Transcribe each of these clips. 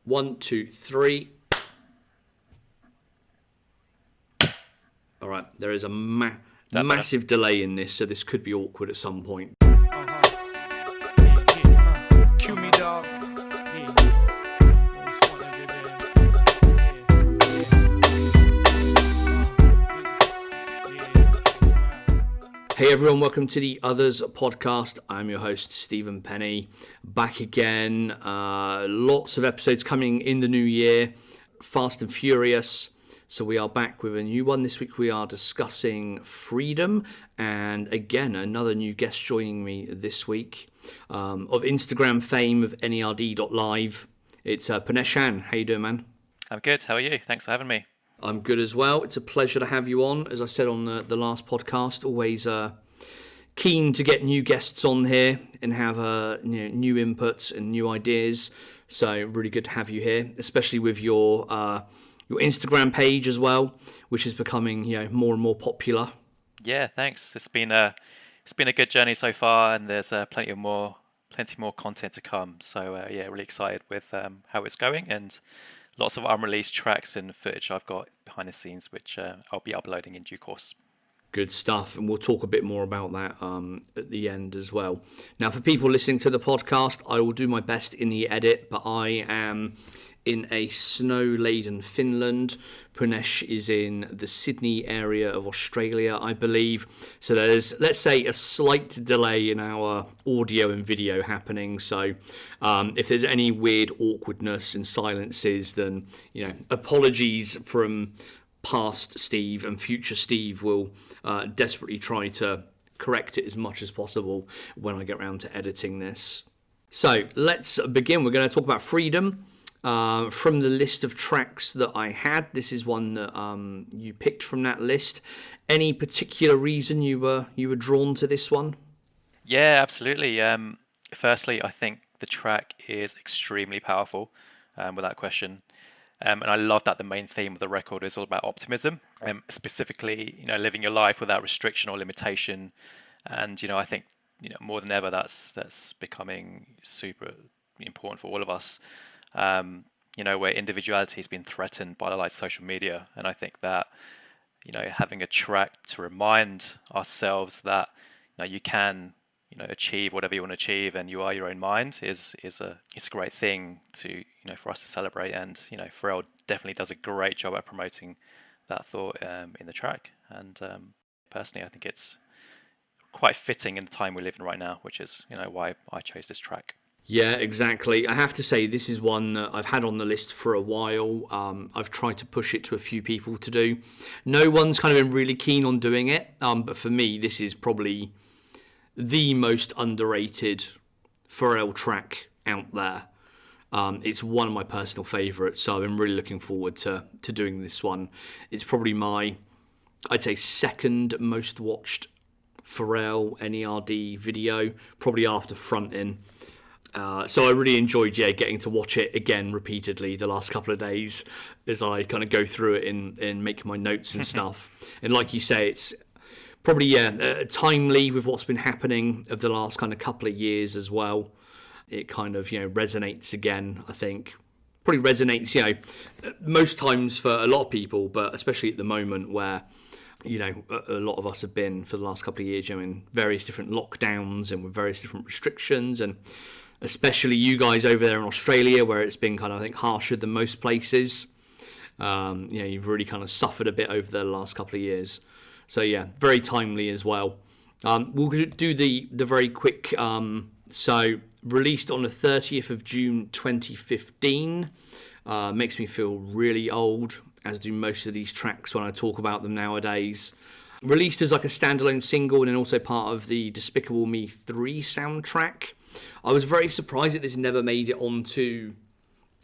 1, 2, 3. All right, there is a massive delay in this, so this could be awkward at some point. Cue me, dog. Hey everyone, welcome to the Otherz podcast. I'm your host, Steve and Punesh, back again. Lots of episodes coming in the new year, fast and furious. So we are back with a new one. This week we are discussing freedom, and again, another new guest joining me this week. Of Instagram fame of N.E.R.D.live, it's Punesh Han. How you doing, man? I'm good. How are you? Thanks for having me. I'm good as well. It's a pleasure to have you on. As I said on the last podcast, always keen to get new guests on here and have new inputs and new ideas. So really good to have you here, especially with your Instagram page as well, which is becoming more and more popular. Yeah, thanks. It's been a good journey so far, and there's plenty more content to come. So really excited with how it's going, and lots of unreleased tracks and footage I've got behind the scenes, which I'll be uploading in due course. Good stuff, and we'll talk a bit more about that at the end as well. Now, for people listening to the podcast, I will do my best in the edit, but I am in a snow-laden Finland. Punesh is in the Sydney area of Australia, I believe. So there's, let's say, a slight delay in our audio and video happening. So if there's any weird awkwardness and silences, then apologies from past Steve, and future Steve will desperately try to correct it as much as possible when I get around to editing this. So let's begin. We're going to talk about freedom. From the list of tracks that I had, this is one that you picked from that list. Any particular reason you were drawn to this one? Yeah, absolutely. Firstly, I think the track is extremely powerful, without question. And I love that the main theme of the record is all about optimism, specifically, living your life without restriction or limitation. And I think more than ever that's becoming super important for all of us. Where individuality has been threatened by the likes of social media, and I think that having a track to remind ourselves that you can achieve whatever you want to achieve, and you are your own mind is a great thing to for us to celebrate. And Pharrell definitely does a great job at promoting that thought in the track. And personally, I think it's quite fitting in the time we live in right now, which is why I chose this track. Yeah, exactly. I have to say, this is one that I've had on the list for a while. I've tried to push it to a few people to do. No one's kind of been really keen on doing it, but for me, this is probably the most underrated Pharrell track out there. It's one of my personal favourites, so I've been really looking forward to doing this one. It's probably my, I'd say, second most watched Pharrell N.E.R.D video, probably after Frontin'. So I really enjoyed getting to watch it again repeatedly the last couple of days as I kind of go through it and make my notes and stuff. And like you say, it's probably timely with what's been happening of the last kind of couple of years as well. It kind of resonates again, I think. Probably resonates most times for a lot of people, but especially at the moment where a lot of us have been for the last couple of years in various different lockdowns and with various different restrictions, and especially you guys over there in Australia, where it's been kind of, I think, harsher than most places. You've really kind of suffered a bit over the last couple of years. So yeah, very timely as well. We'll do the very quick. So released on the 30th of June 2015. Makes me feel really old, as do most of these tracks when I talk about them nowadays. Released as like a standalone single and then also part of the Despicable Me 3 soundtrack. I was very surprised that this never made it onto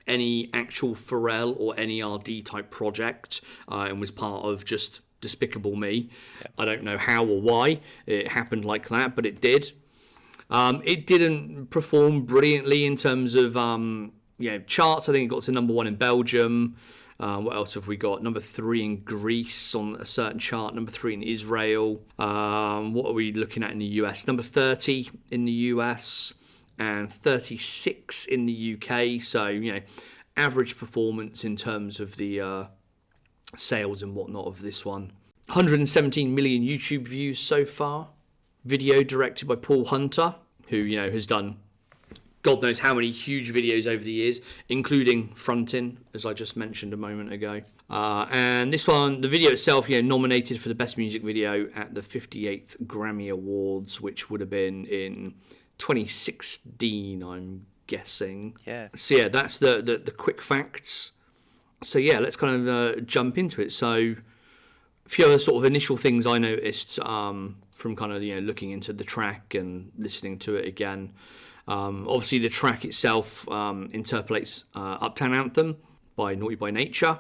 any actual Pharrell or N.E.R.D type project and was part of just Despicable Me. Yeah. I don't know how or why it happened like that, but it did. It didn't perform brilliantly in terms of charts. I think it got to number 1 in Belgium. What else have we got? Number 3 in Greece on a certain chart. Number 3 in Israel. What are we looking at in the US? Number 30 in the US and 36 in the UK. So, average performance in terms of the sales and whatnot of this one. 117 million YouTube views so far. Video directed by Paul Hunter, who, you know, has done God knows how many huge videos over the years, including Frontin, as I just mentioned a moment ago. And this one, the video itself, you know, nominated for the best music video at the 58th Grammy Awards, which would have been in 2016, I'm guessing. Yeah. So yeah, that's the quick facts. So yeah, let's kind of jump into it. So a few other sort of initial things I noticed from kind of, you know, looking into the track and listening to it again. Obviously, the track itself interpolates Uptown Anthem by Naughty by Nature,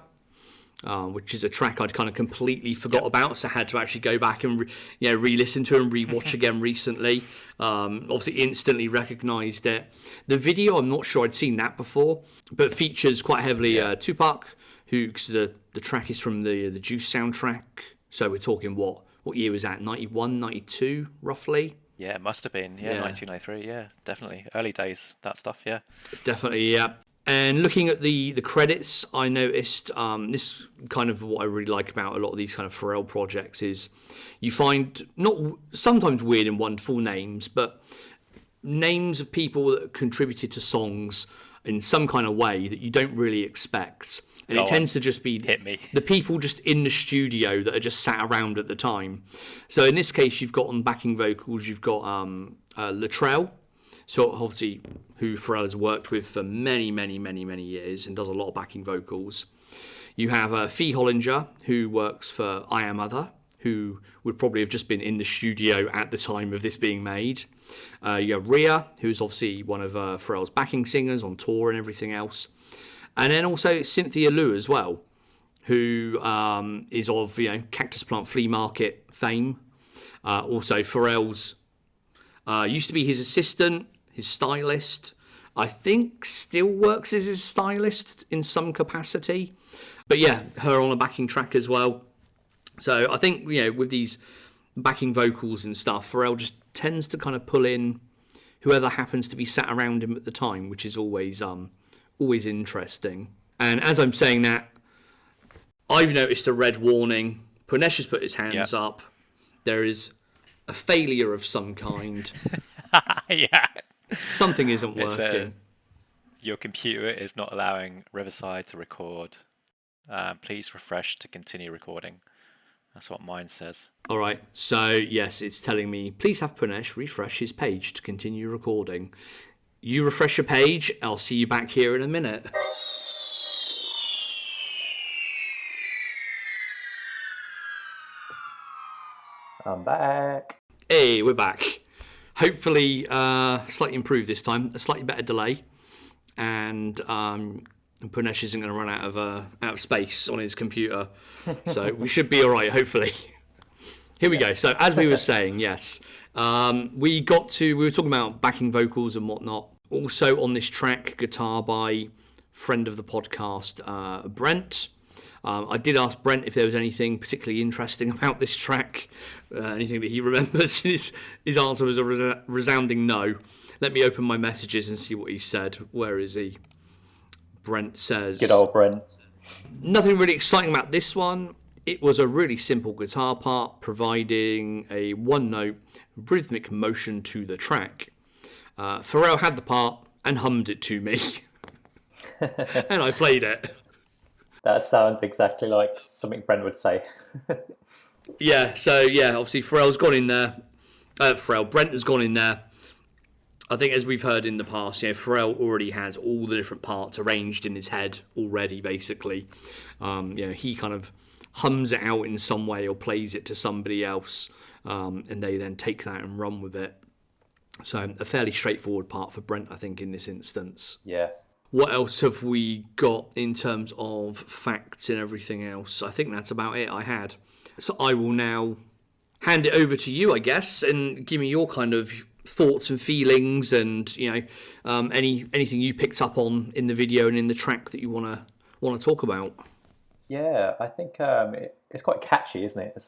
which is a track I'd kind of completely forgot about, so I had to actually go back and re-listen to and re-watch again recently. Obviously, instantly recognised it. The video, I'm not sure I'd seen that before, but features quite heavily Tupac, who, cause the track is from the Juice soundtrack. So we're talking what year was that? 91, 92, roughly? Yeah, it must have been. Yeah, 1993. Yeah, definitely. Early days, that stuff, yeah. Definitely, yeah. And looking at the credits, I noticed this kind of what I really like about a lot of these kind of Pharrell projects is you find not sometimes weird and wonderful names, but names of people that contributed to songs in some kind of way that you don't really expect. And it tends to just be the people just in the studio that are just sat around at the time. So in this case, you've got on backing vocals, you've got Latrell, so obviously who Pharrell has worked with for many, many, many, many years and does a lot of backing vocals. You have Fee Hollinger, who works for I Am Other, who would probably have just been in the studio at the time of this being made. You have Rhea, who's obviously one of Pharrell's backing singers on tour and everything else. And then also Cynthia Liu as well, who is of, you know, Cactus Plant Flea Market fame. Also Pharrell's used to be his assistant, his stylist. I think still works as his stylist in some capacity. But yeah, her on a backing track as well. So I think, you know, with these backing vocals and stuff, Pharrell just tends to kind of pull in whoever happens to be sat around him at the time, which is always interesting. And as I'm saying that, I've noticed a red warning. Punesh has put his hands up. There is a failure of some kind. Yeah. Something isn't working. Your computer is not allowing Riverside to record. Please refresh to continue recording. That's what mine says. All right. So, yes, it's telling me, please have Punesh refresh his page to continue recording. You refresh your page, I'll see you back here in a minute. I'm back. Hey, we're back. Hopefully, slightly improved this time. A slightly better delay. And Punesh isn't going to run out of space on his computer. So we should be all right, hopefully. Here we go. So as we were saying, yes. We were talking about backing vocals and whatnot. Also on this track, guitar by friend of the podcast, Brent. I did ask Brent if there was anything particularly interesting about this track, anything that he remembers. His answer was a resounding no. Let me open my messages and see what he said. Where is he? Brent says... Good old Brent. Nothing really exciting about this one. It was a really simple guitar part, providing a one-note rhythmic motion to the track. Pharrell had the part and hummed it to me. And I played it. That sounds exactly like something Brent would say. Obviously Pharrell's gone in there. Brent has gone in there. I think as we've heard in the past, Pharrell already has all the different parts arranged in his head already, basically. He kind of hums it out in some way or plays it to somebody else, and they then take that and run with it. So a fairly straightforward part for Brent, I think, in this instance. Yeah. What else have we got in terms of facts and everything else? I think that's about it I had. So I will now hand it over to you, I guess, and give me your kind of thoughts and feelings and, anything you picked up on in the video and in the track that you want to talk about. Yeah, I think it's quite catchy, isn't it?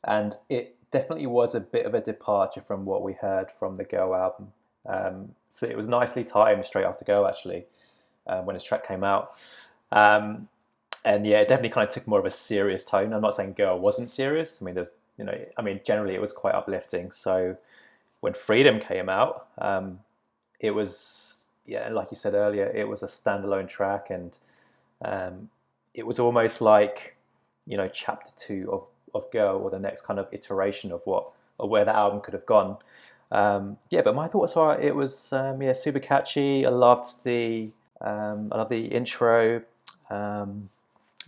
And it definitely was a bit of a departure from what we heard from the Go album. So it was nicely timed straight after Go, actually. when his track came out. And yeah, it definitely kind of took more of a serious tone. I'm not saying Girl wasn't serious. I mean, generally it was quite uplifting. So when Freedom came out, it was, yeah, like you said earlier, it was a standalone track, and it was almost like, chapter 2 of Girl, or the next kind of iteration of where the album could have gone. Yeah, but my thoughts are it was super catchy. I loved the intro.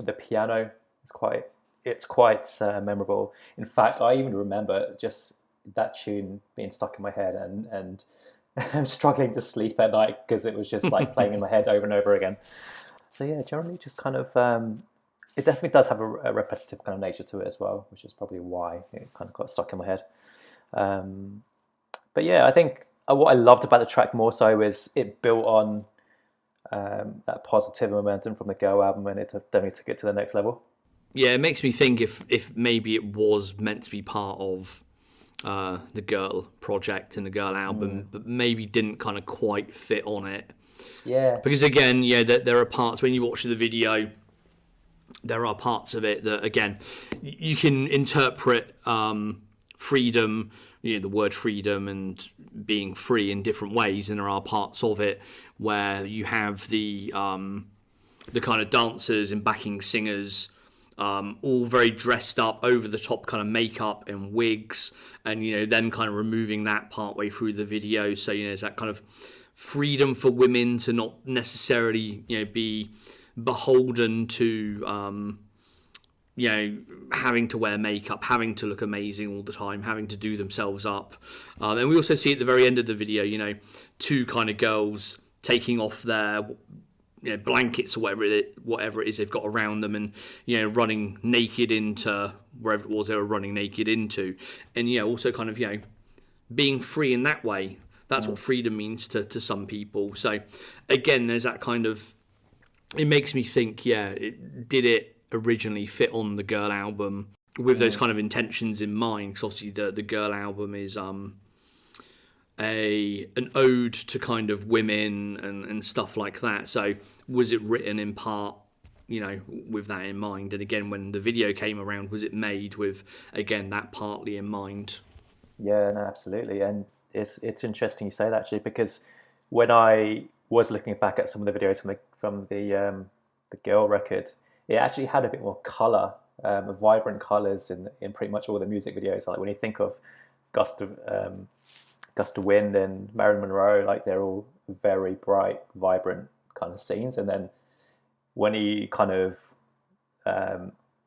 The piano it's quite memorable. In fact, I even remember just that tune being stuck in my head, and I'm struggling to sleep at night because it was just like playing in my head over and over again. So yeah, generally just kind of it definitely does have a repetitive kind of nature to it as well, which is probably why it kind of got stuck in my head. But yeah, I think what I loved about the track more so is it built on that positive momentum from the Girl album, and it definitely took it to the next level. Yeah, it makes me think if maybe it was meant to be part of the Girl project and the Girl album, but maybe didn't kind of quite fit on it. Yeah. Because again, there are parts when you watch the video, there are parts of it that, again, you can interpret freedom, the word freedom and being free in different ways, and there are parts of it where you have the kind of dancers and backing singers all very dressed up, over the top kind of makeup and wigs, and them kind of removing that part way through the video. So there's that kind of freedom for women to not necessarily be beholden to having to wear makeup, having to look amazing all the time, having to do themselves up. And we also see at the very end of the video, two kind of girls taking off their blankets or whatever it is they've got around them, and running naked into wherever it was they were running naked into, and also kind of being free in that way. That's what freedom means to some people. So again, there's that kind of, it makes me think, did it originally fit on the Girl album with those kind of intentions in mind? Because obviously the Girl album is an ode to kind of women and stuff like that. So was it written in part, with that in mind? And again, when the video came around, was it made with, again, that partly in mind? Yeah, no, absolutely. And it's interesting you say that, actually, because when I was looking back at some of the videos from the Girl record, it actually had a bit more color, vibrant colors in pretty much all the music videos. Like when you think of Gust of Wind and Marilyn Monroe, like they're all very bright, vibrant kind of scenes. And then when you kind of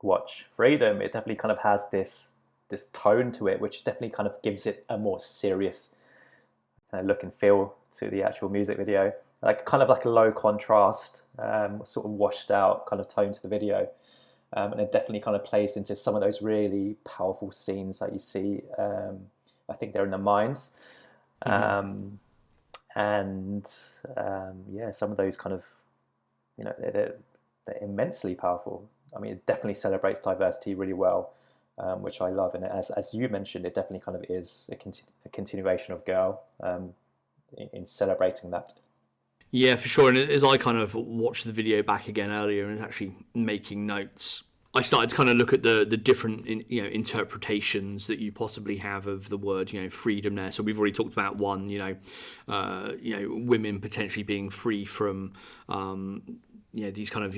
watch Freedom, it definitely kind of has this tone to it, which definitely kind of gives it a more serious kind of look and feel to the actual music video. Like kind of like a low contrast, sort of washed out kind of tone to the video. And it definitely kind of plays into some of those really powerful scenes that you see. I think they're in the mines. And some of those kind of, they're immensely powerful. I mean, it definitely celebrates diversity really well, which I love. And as you mentioned, it definitely kind of is a continuation of Girl in celebrating that. Yeah, for sure. And as I kind of watched the video back again earlier and actually making notes, I started to kind of look at the different interpretations that you possibly have of the word freedom there. So we've already talked about one, women potentially being free from these kind of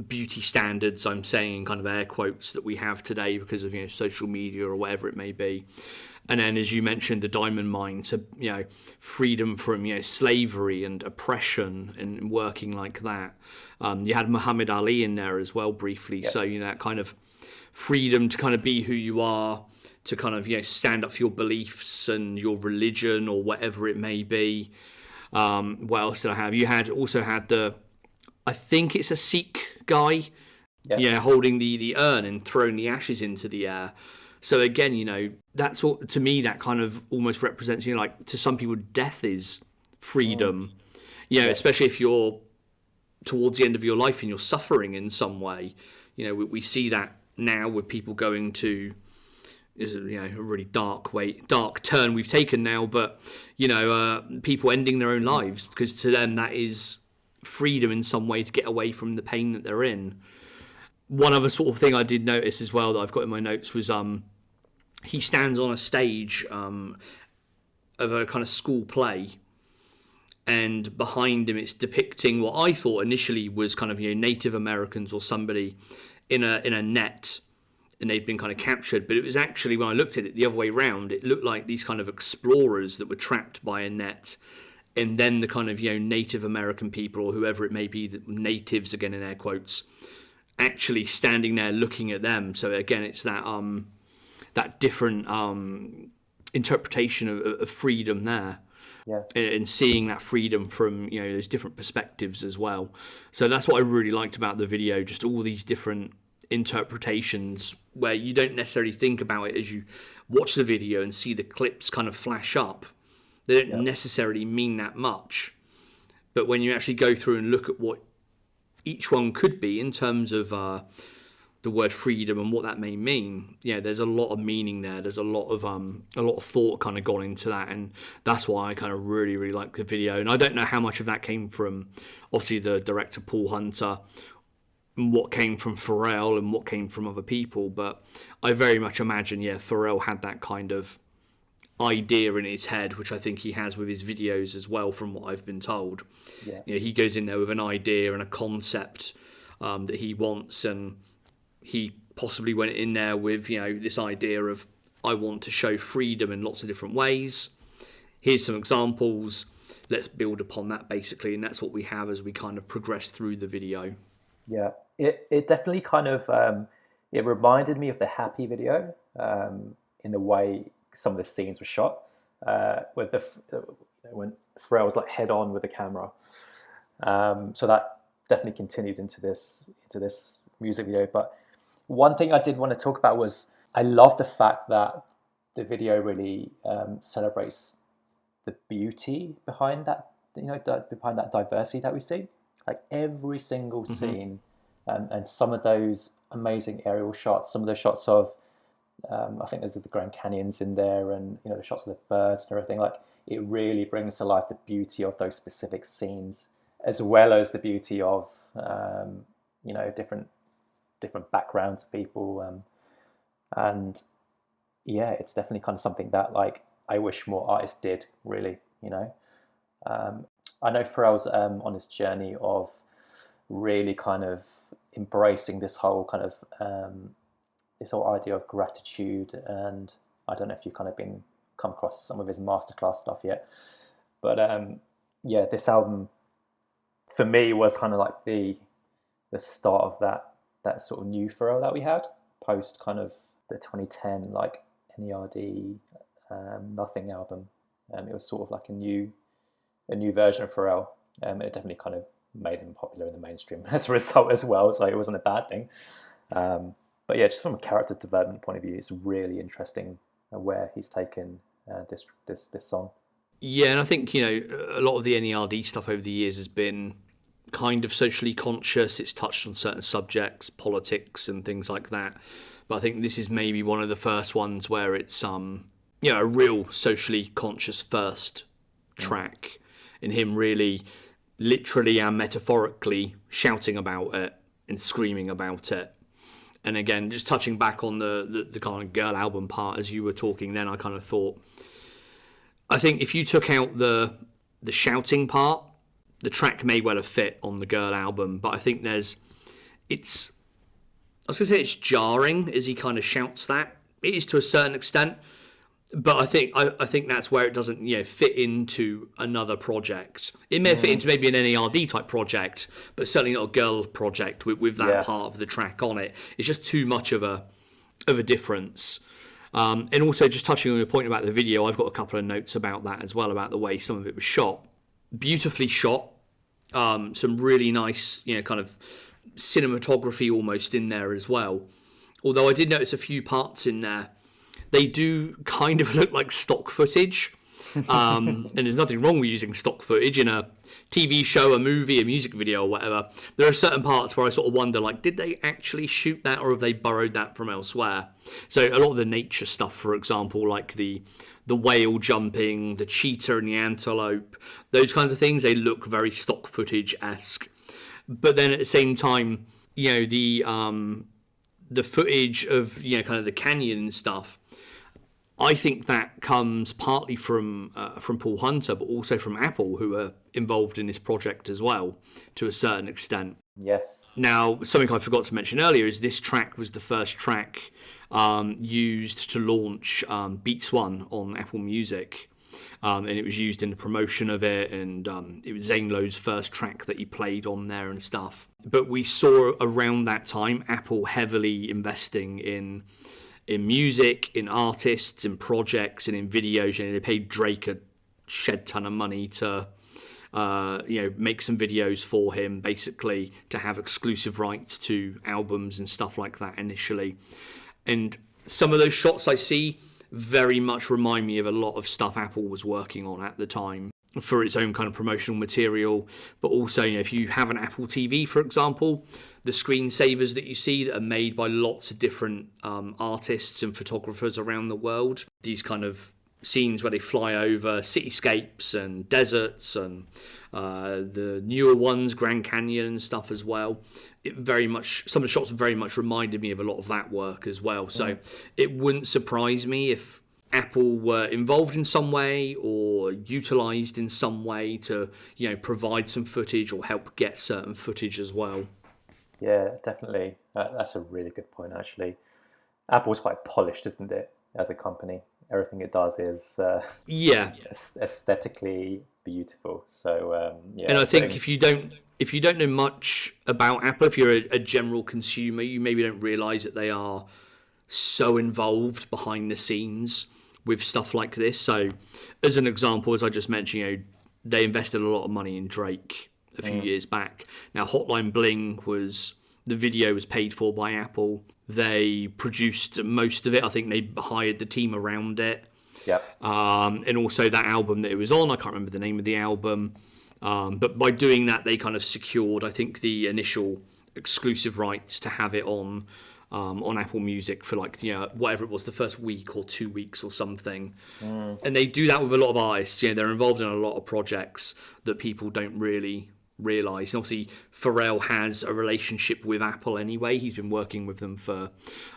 beauty standards, I'm saying in kind of air quotes, that we have today because of social media or whatever it may be. And then, as you mentioned, the diamond mine, so freedom from slavery and oppression and working like that. You had Muhammad Ali in there as well briefly. Yep. So that kind of freedom to kind of be who you are, to kind of stand up for your beliefs and your religion or whatever it may be. What else did I have? You also had I think it's a Sikh guy, holding the urn and throwing the ashes into the air. So again, that's all, to me, that kind of almost represents, like to some people, death is freedom. Especially if you're towards the end of your life and you're suffering in some way. We see that now with people going to, a really dark turn we've taken now, but people ending their own lives because to them that is freedom in some way to get away from the pain that they're in. One other sort of thing I did notice as well that I've got in my notes was he stands on a stage of a kind of school play, and behind him it's depicting what I thought initially was kind of, you know, Native Americans or somebody in a net, and they'd been kind of captured. But it was actually, when I looked at it the other way round, it looked like these kind of explorers that were trapped by a net, and then the kind of, you know, Native American people, or whoever it may be, the natives again in air quotes, actually standing there looking at them. So again, it's that that different interpretation of freedom there. Yeah. And seeing that freedom from, you know, those different perspectives as well. So that's what I really liked about the video, just all these different interpretations where you don't necessarily think about it as you watch the video and see the clips kind of flash up. They don't necessarily mean that much. But when you actually go through and look at what each one could be in terms of the word freedom and what that may mean, yeah, there's a lot of meaning there. There's a lot of thought kind of gone into that, and that's why I kind of really like the video. And I don't know how much of that came from obviously the director Paul Hunter, and what came from Pharrell, and what came from other people, but I very much imagine, yeah, Pharrell had that kind of idea in his head, which I think he has with his videos as well, from what I've been told. Yeah. You know, he goes in there with an idea and a concept that he wants, and he possibly went in there with, you know, this idea of, I want to show freedom in lots of different ways. Here's some examples. Let's build upon that, basically, and that's what we have as we kind of progress through the video. Yeah, it definitely kind of it reminded me of the Happy video in the way some of the scenes were shot, with when Pharrell was like head on with the camera. So that definitely continued into this music video. But one thing I did want to talk about was, I love the fact that the video really celebrates the beauty behind that, you know, behind that diversity that we see. Like every single scene, and some of those amazing aerial shots, some of the shots of, I think there's the Grand Canyons in there, and, you know, the shots of the birds and everything. Like, it really brings to life the beauty of those specific scenes, as well as the beauty of, you know, different backgrounds of people, and yeah, it's definitely kind of something that, like, I wish more artists did, really, you know. I know Pharrell's on his journey of really kind of embracing this whole kind of this whole idea of gratitude, and I don't know if you've kind of come across some of his masterclass stuff yet, but yeah, this album for me was kind of like the start of that sort of new Pharrell that we had post kind of the 2010 like N.E.R.D Nothing album. It was sort of like a new version of Pharrell. It definitely kind of made him popular in the mainstream as a result as well, so it wasn't a bad thing. But yeah, just from a character development point of view, it's really interesting where he's taken this song. Yeah, and I think, you know, a lot of the N.E.R.D stuff over the years has been kind of socially conscious. It's touched on certain subjects, politics and things like that. But I think this is maybe one of the first ones where it's you know, a real socially conscious first track, in him really literally and metaphorically shouting about it and screaming about it. And again, just touching back on the kind of girl album part as you were talking then, I kind of thought, I think if you took out the shouting part, the track may well have fit on the girl album, but I think I was going to say it's jarring as he kind of shouts that. It is to a certain extent, but I think that's where it doesn't, you know, fit into another project. It may fit into maybe an N.E.R.D type project, but certainly not a girl project with that part of the track on it. It's just too much of a difference. And also, just touching on your point about the video, I've got a couple of notes about that as well, about the way some of it was shot. Beautifully shot. Some really nice, you know, kind of cinematography almost in there as well. Although I did notice a few parts in there, they do kind of look like stock footage. And there's nothing wrong with using stock footage in a TV show, a movie, a music video or whatever. There are certain parts where I sort of wonder, like, did they actually shoot that, or have they borrowed that from elsewhere? So a lot of the nature stuff, for example, like the the whale jumping, the cheetah and the antelope, those kinds of things, they look very stock footage-esque. But then at the same time, the footage of kind of the canyon and stuff, I think that comes partly from Paul Hunter, but also from Apple, who are involved in this project as well, to a certain extent. Yes. Now, something I forgot to mention earlier is this track was the first track used to launch Beats One on Apple Music. And it was used in the promotion of it, and it was Zane Lowe's first track that he played on there and stuff. But we saw around that time Apple heavily investing in music, in artists, in projects, and in videos. They paid Drake a shed ton of money to make some videos for him, basically to have exclusive rights to albums and stuff like that initially. And some of those shots I see very much remind me of a lot of stuff Apple was working on at the time for its own kind of promotional material. But also, if you have an Apple TV, for example, the screensavers that you see that are made by lots of different artists and photographers around the world, these kind of scenes where they fly over cityscapes and deserts and the newer ones, Grand Canyon and stuff as well. Some of the shots very much reminded me of a lot of that work as well. So it wouldn't surprise me if Apple were involved in some way or utilized in some way to, provide some footage or help get certain footage as well. Yeah, definitely. That's a really good point, actually. Apple's quite polished, isn't it, as a company? Everything it does is aesthetically beautiful. So and I think if you don't know much about Apple, if you're a general consumer, you maybe don't realize that they are so involved behind the scenes with stuff like this. So, as an example, as I just mentioned, they invested a lot of money in Drake a few years back. Now, Hotline Bling the video was paid for by Apple. They produced most of it. I think they hired the team around it. Yep. And also that album that it was on, I can't remember the name of the album. But by doing that, they kind of secured, I think, the initial exclusive rights to have it on Apple Music for whatever it was, the first week or 2 weeks or something. And they do that with a lot of artists. They're involved in a lot of projects that people don't really realise. And obviously, Pharrell has a relationship with Apple anyway. He's been working with them for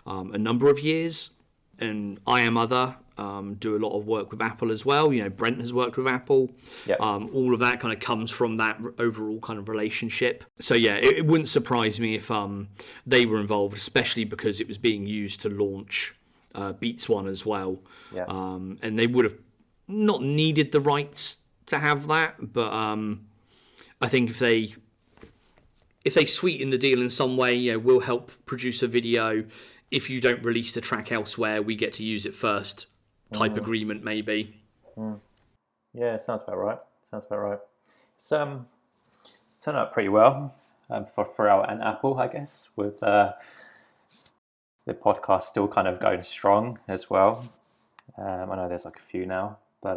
a number of years. And I Am Other do a lot of work with Apple as well. Brent has worked with Apple. Yep. All of that kind of comes from that overall kind of relationship. So yeah, it wouldn't surprise me if they were involved, especially because it was being used to launch Beats One as well. Yeah. And they would have not needed the rights to have that, but I think if they sweeten the deal in some way, we'll help produce a video. If you don't release the track elsewhere, we get to use it first. Type agreement, maybe. Yeah, sounds about right. It's turned out pretty well for Pharrell and Apple, I guess, with the podcast still kind of going strong as well. I know there's like a few now, but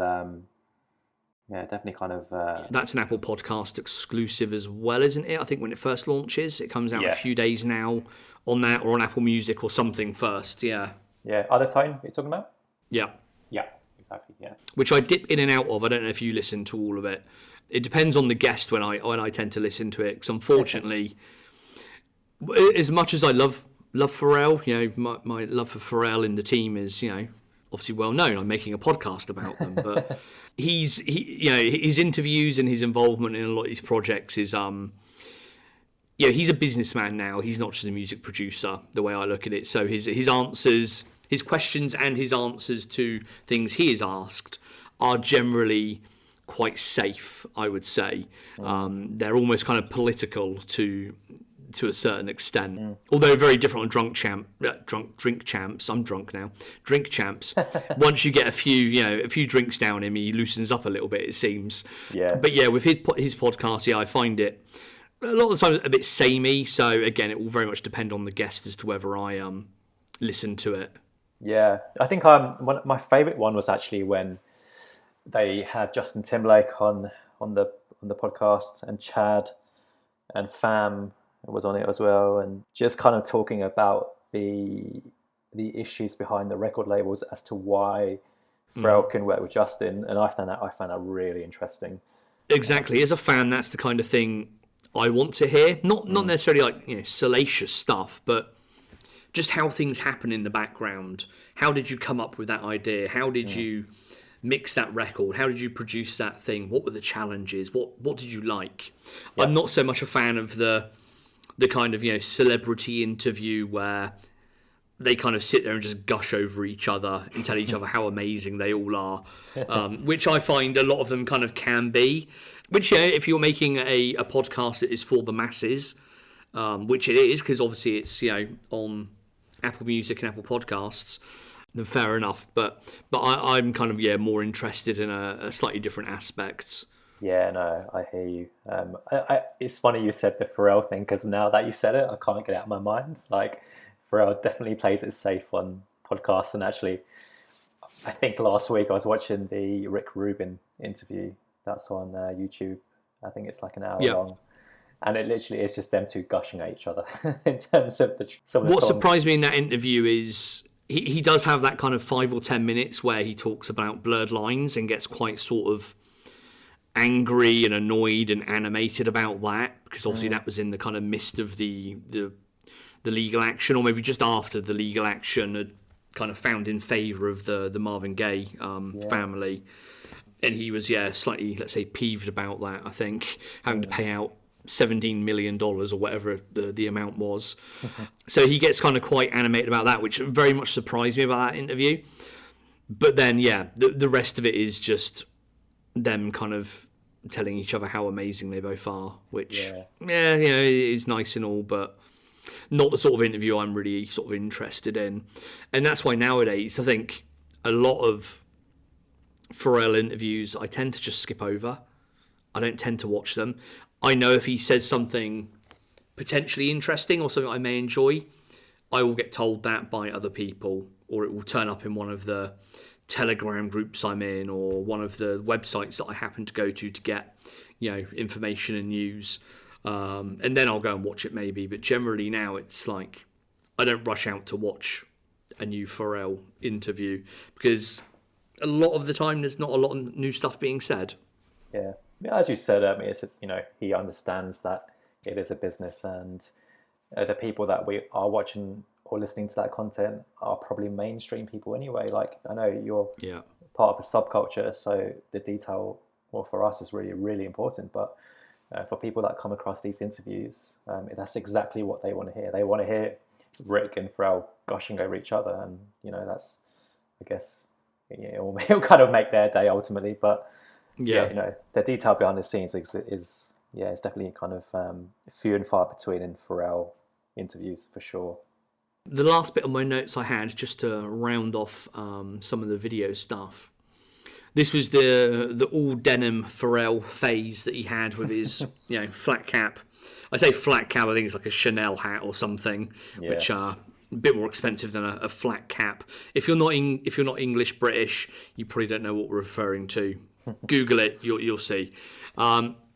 yeah, definitely kind of... That's an Apple Podcast exclusive as well, isn't it? I think when it first launches, it comes out a few days now on that or on Apple Music or something first, yeah. Yeah, Other Tone you're talking about? Yeah. Yeah, exactly, yeah. Which I dip in and out of. I don't know if you listen to all of it. It depends on the guest when I tend to listen to it, because unfortunately, as much as I love Pharrell, my love for Pharrell and the team is, obviously well known. I'm making a podcast about them, but... His interviews and his involvement in a lot of these projects is he's a businessman now. He's not just a music producer, the way I look at it. So his answers, his questions and his answers to things he is asked are generally quite safe, I would say. They're almost kind of political to a certain extent, although very different on Drink Champs. I'm drunk now. Drink Champs. Once you get a few drinks down him, he loosens up a little bit, it seems. Yeah. But yeah, with his podcast, I find it a lot of the times a bit samey. So again, it will very much depend on the guest as to whether I listen to it. Yeah, I think my favourite one was actually when they had Justin Timberlake on the podcast, and Chad and Fam was on it as well, and just kind of talking about the issues behind the record labels as to why Pharrell can work with Justin, and I found that really interesting. Exactly. As a fan, that's the kind of thing I want to hear. Not necessarily like salacious stuff, but just how things happen in the background. How did you come up with that idea? How did you mix that record? How did you produce that thing? What were the challenges? What did you like? Yep. I'm not so much a fan of the kind of celebrity interview where they kind of sit there and just gush over each other and tell each other how amazing they all are, which I find a lot of them kind of can be. Which, if you're making a podcast that is for the masses, which it is, because obviously it's on Apple Music and Apple Podcasts, then fair enough. But I'm kind of more interested in a slightly different aspects. Yeah, no, I hear you. It's funny you said the Pharrell thing, because now that you said it, I can't get it out of my mind. Like, Pharrell definitely plays it safe on podcasts, and actually, I think last week I was watching the Rick Rubin interview that's on YouTube. I think it's like an hour long, and it literally is just them two gushing at each other in terms of some of the What songs. surprised me in that interview is he does have that kind of 5 or 10 minutes where he talks about blurred lines and gets quite sort of angry and annoyed and animated about that, because obviously that was in the kind of midst of the legal action, or maybe just after the legal action had kind of found in favour of the Marvin Gaye family. And he was, slightly, let's say, peeved about that, I think, having to pay out $17 million or whatever the amount was. So he gets kind of quite animated about that, which very much surprised me about that interview. But then, the rest of it is just them kind of telling each other how amazing they both are, which, is nice and all, but not the sort of interview I'm really sort of interested in. And that's why nowadays I think a lot of Pharrell interviews I tend to just skip over. I don't tend to watch them. I know if he says something potentially interesting or something I may enjoy, I will get told that by other people, or it will turn up in one of the Telegram groups I'm in, or one of the websites that I happen to go to get information and news. And then I'll go and watch it maybe. But generally now it's like I don't rush out to watch a new Pharrell interview, because a lot of the time there's not a lot of new stuff being said. Yeah, as you said, it's he understands that it is a business, and the people that we are watching or listening to that content are probably mainstream people anyway. Like, I know you're part of the subculture, so the detail, well, for us is really, really important. But for people that come across these interviews, that's exactly what they want to hear. They want to hear Rick and Pharrell gushing over each other, and that's, I guess, it'll kind of make their day ultimately. But the detail behind the scenes is it's definitely kind of few and far between in Pharrell interviews for sure. The last bit of my notes I had, just to round off some of the video stuff. This was the all denim Pharrell phase that he had with his flat cap. I say flat cap, I think it's like a Chanel hat or something, which are a bit more expensive than a flat cap. If you're not English British, you probably don't know what we're referring to. Google it, you'll see.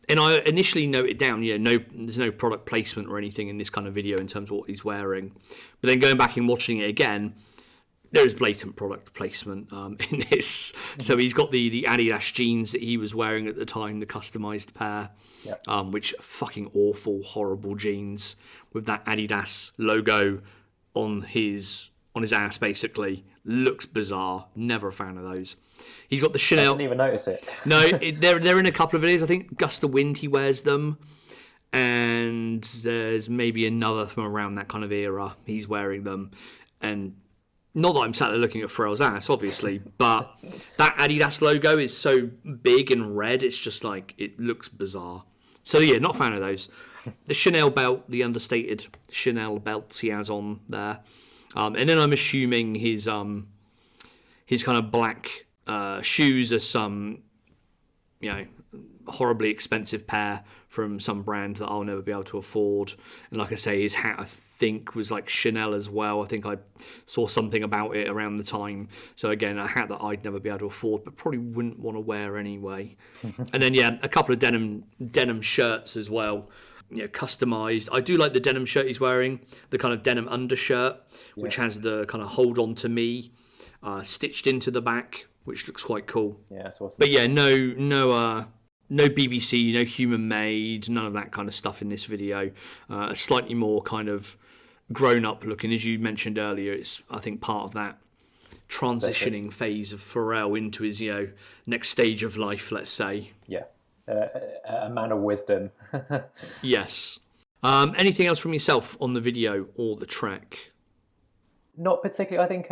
And I initially noted down, there's no product placement or anything in this kind of video in terms of what he's wearing. But then going back and watching it again, there is blatant product placement in this. So he's got the Adidas jeans that he was wearing at the time, the customised pair, which fucking awful, horrible jeans with that Adidas logo on his ass, basically. Looks bizarre. Never a fan of those. He's got the Chanel. I didn't even notice it. No, they're in a couple of videos. I think Gust of Wind, he wears them. And there's maybe another from around that kind of era. He's wearing them. And not that I'm sat there looking at Pharrell's ass, obviously, but that Adidas logo is so big and red, it's just like, it looks bizarre. So not a fan of those. The Chanel belt, the understated Chanel belt he has on there. And then I'm assuming his kind of black shoes are some, horribly expensive pair from some brand that I'll never be able to afford. And like I say, his hat, I think, was like Chanel as well. I think I saw something about it around the time. So again, a hat that I'd never be able to afford, but probably wouldn't want to wear anyway. And then, a couple of denim shirts as well. Customized. I do like the denim shirt he's wearing, the kind of denim undershirt, which has the kind of hold on to me stitched into the back. which looks quite cool. Yeah, that's awesome. But yeah, no BBC, no human made, none of that kind of stuff in this video. A slightly more kind of grown up looking, as you mentioned earlier. It's, I think, part of that transitioning phase of Pharrell into his next stage of life, let's say. Yeah, a man of wisdom. Yes. Anything else from yourself on the video or the track? Not particularly. I think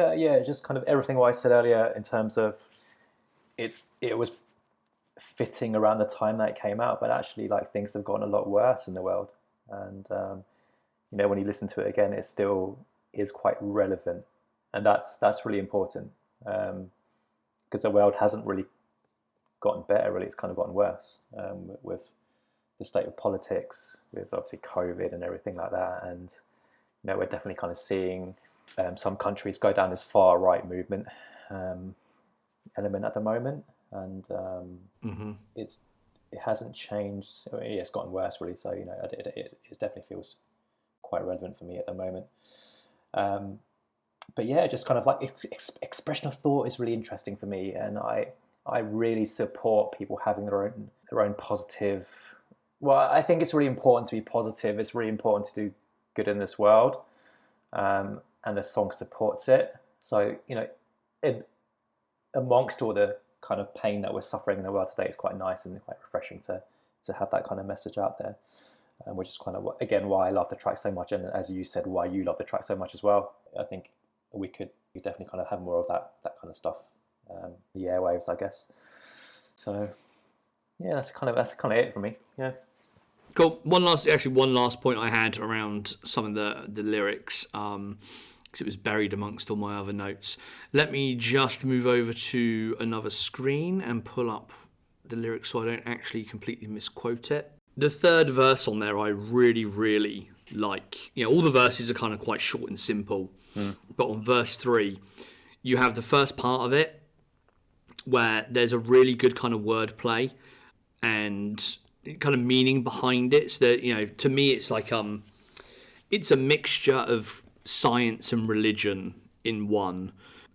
just kind of everything what I said earlier in terms of it was fitting around the time that it came out, but actually like things have gotten a lot worse in the world, and when you listen to it again, it still is quite relevant, and that's really important, because the world hasn't really gotten better. Really, it's kind of gotten worse, with the state of politics, with obviously COVID and everything like that, and we're definitely kind of seeing some countries go down this far right movement element at the moment, and it hasn't changed. I mean, it's gotten worse really. So it definitely feels quite relevant for me at the moment. But yeah, just kind of like expression of thought is really interesting for me, and I really support people having their own positive. Well, I think it's really important to be positive. It's really important to do good in this world, and the song supports it. So amongst all the kind of pain that we're suffering in the world today, it's quite nice and quite refreshing to have that kind of message out there, which is kind of again why I love the track so much, and as you said, why you love the track so much as well. I think we could definitely kind of have more of that kind of stuff, the airwaves, I guess. So yeah, that's kind of it for me. Yeah. Cool. One last point I had around some of the lyrics, because it was buried amongst all my other notes. Let me just move over to another screen and pull up the lyrics so I don't actually completely misquote it. The third verse on there I really, really like. All the verses are kind of quite short and simple, but on verse 3, you have the first part of it where there's a really good kind of wordplay and kind of meaning behind it. So that, to me, it's like it's a mixture of science and religion in one,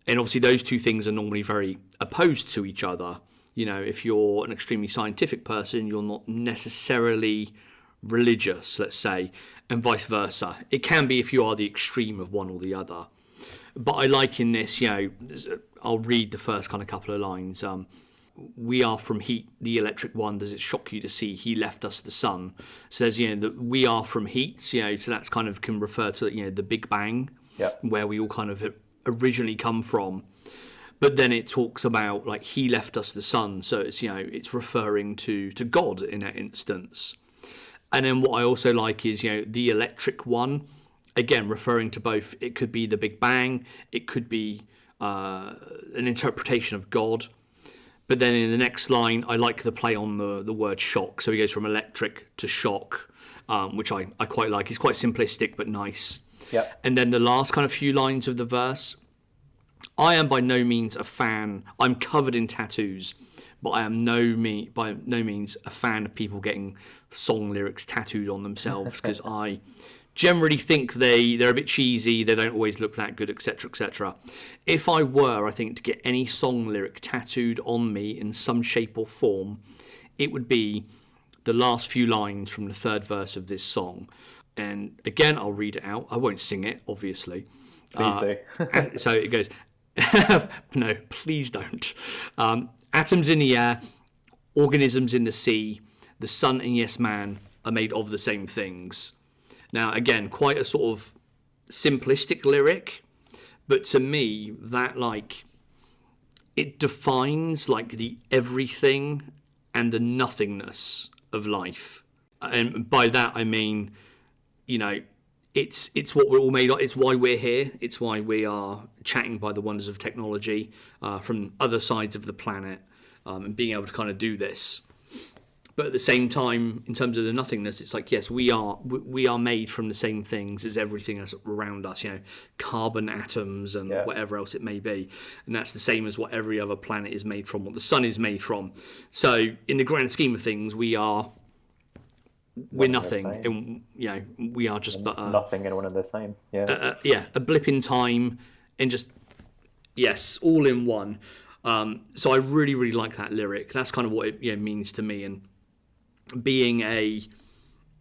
and obviously those two things are normally very opposed to each other. If you're an extremely scientific person, you're not necessarily religious, let's say, and vice versa. It can be if you are the extreme of one or the other. But I like in this, I'll read the first kind of couple of lines. We are from heat, the electric one. Does it shock you to see he left us the sun? So there's, that we are from heat, so that's kind of can refer to, the Big Bang, where we all kind of originally come from. But then it talks about like he left us the sun, so it's it's referring to God in that instance. And then what I also like is the electric one, again referring to both. It could be the Big Bang, it could be an interpretation of God. But then in the next line, I like the play on the word shock. So he goes from electric to shock, which I quite like. It's quite simplistic but nice. Yep. And then the last kind of few lines of the verse, I am by no means a fan. I'm covered in tattoos, but I am by no means a fan of people getting song lyrics tattooed on themselves, because I generally think they're a bit cheesy, they don't always look that good, etc, etc. If I were, I think, to get any song lyric tattooed on me in some shape or form, it would be the last few lines from the third verse of this song. And again, I'll read it out. I won't sing it, obviously. Please do. So it goes, no, please don't. Atoms in the air, organisms in the sea, the sun and yes man are made of the same things. Now, again, quite a sort of simplistic lyric, but to me, that it defines the everything and the nothingness of life. And by that, I mean, it's what we're all made of. It's why we're here. It's why we are chatting by the wonders of technology from other sides of the planet, and being able to kind of do this. But at the same time, in terms of the nothingness, it's like, yes, we are made from the same things as everything else around us, carbon atoms and whatever else it may be. And that's the same as what every other planet is made from, what the sun is made from. So in the grand scheme of things, we're nothing. And, we are just nothing and one and the same. Yeah. A blip in time, and just, yes, all in one. So I really, really like that lyric. That's kind of what it means to me. And being a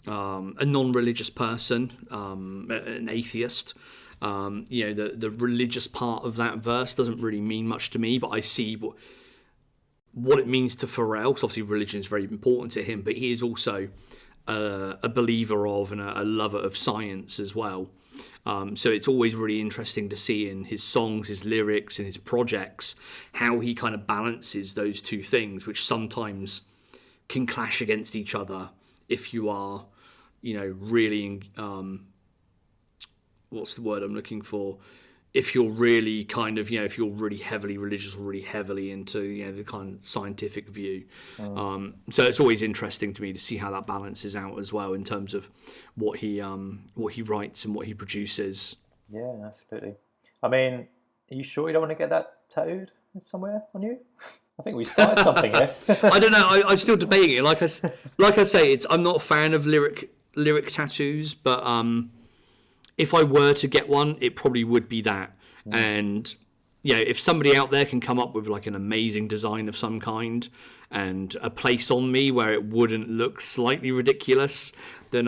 non-religious person, an atheist, the religious part of that verse doesn't really mean much to me, but I see what it means to Pharrell, because obviously religion is very important to him, but he is also a believer of and a lover of science as well. So it's always really interesting to see in his songs, his lyrics, and his projects, how he kind of balances those two things, which sometimes can clash against each other if you are, really, what's the word I'm looking for? If you're really kind of, if you're really heavily religious or really heavily into, the kind of scientific view. So it's always interesting to me to see how that balances out as well in terms of what he writes and what he produces. Yeah, absolutely. I mean, are you sure you don't want to get that tattooed somewhere on you? I think we started something here. I don't know. I'm still debating it. Like I say, I'm not a fan of lyric tattoos, but if I were to get one, it probably would be that. And if somebody out there can come up with like an amazing design of some kind and a place on me where it wouldn't look slightly ridiculous, then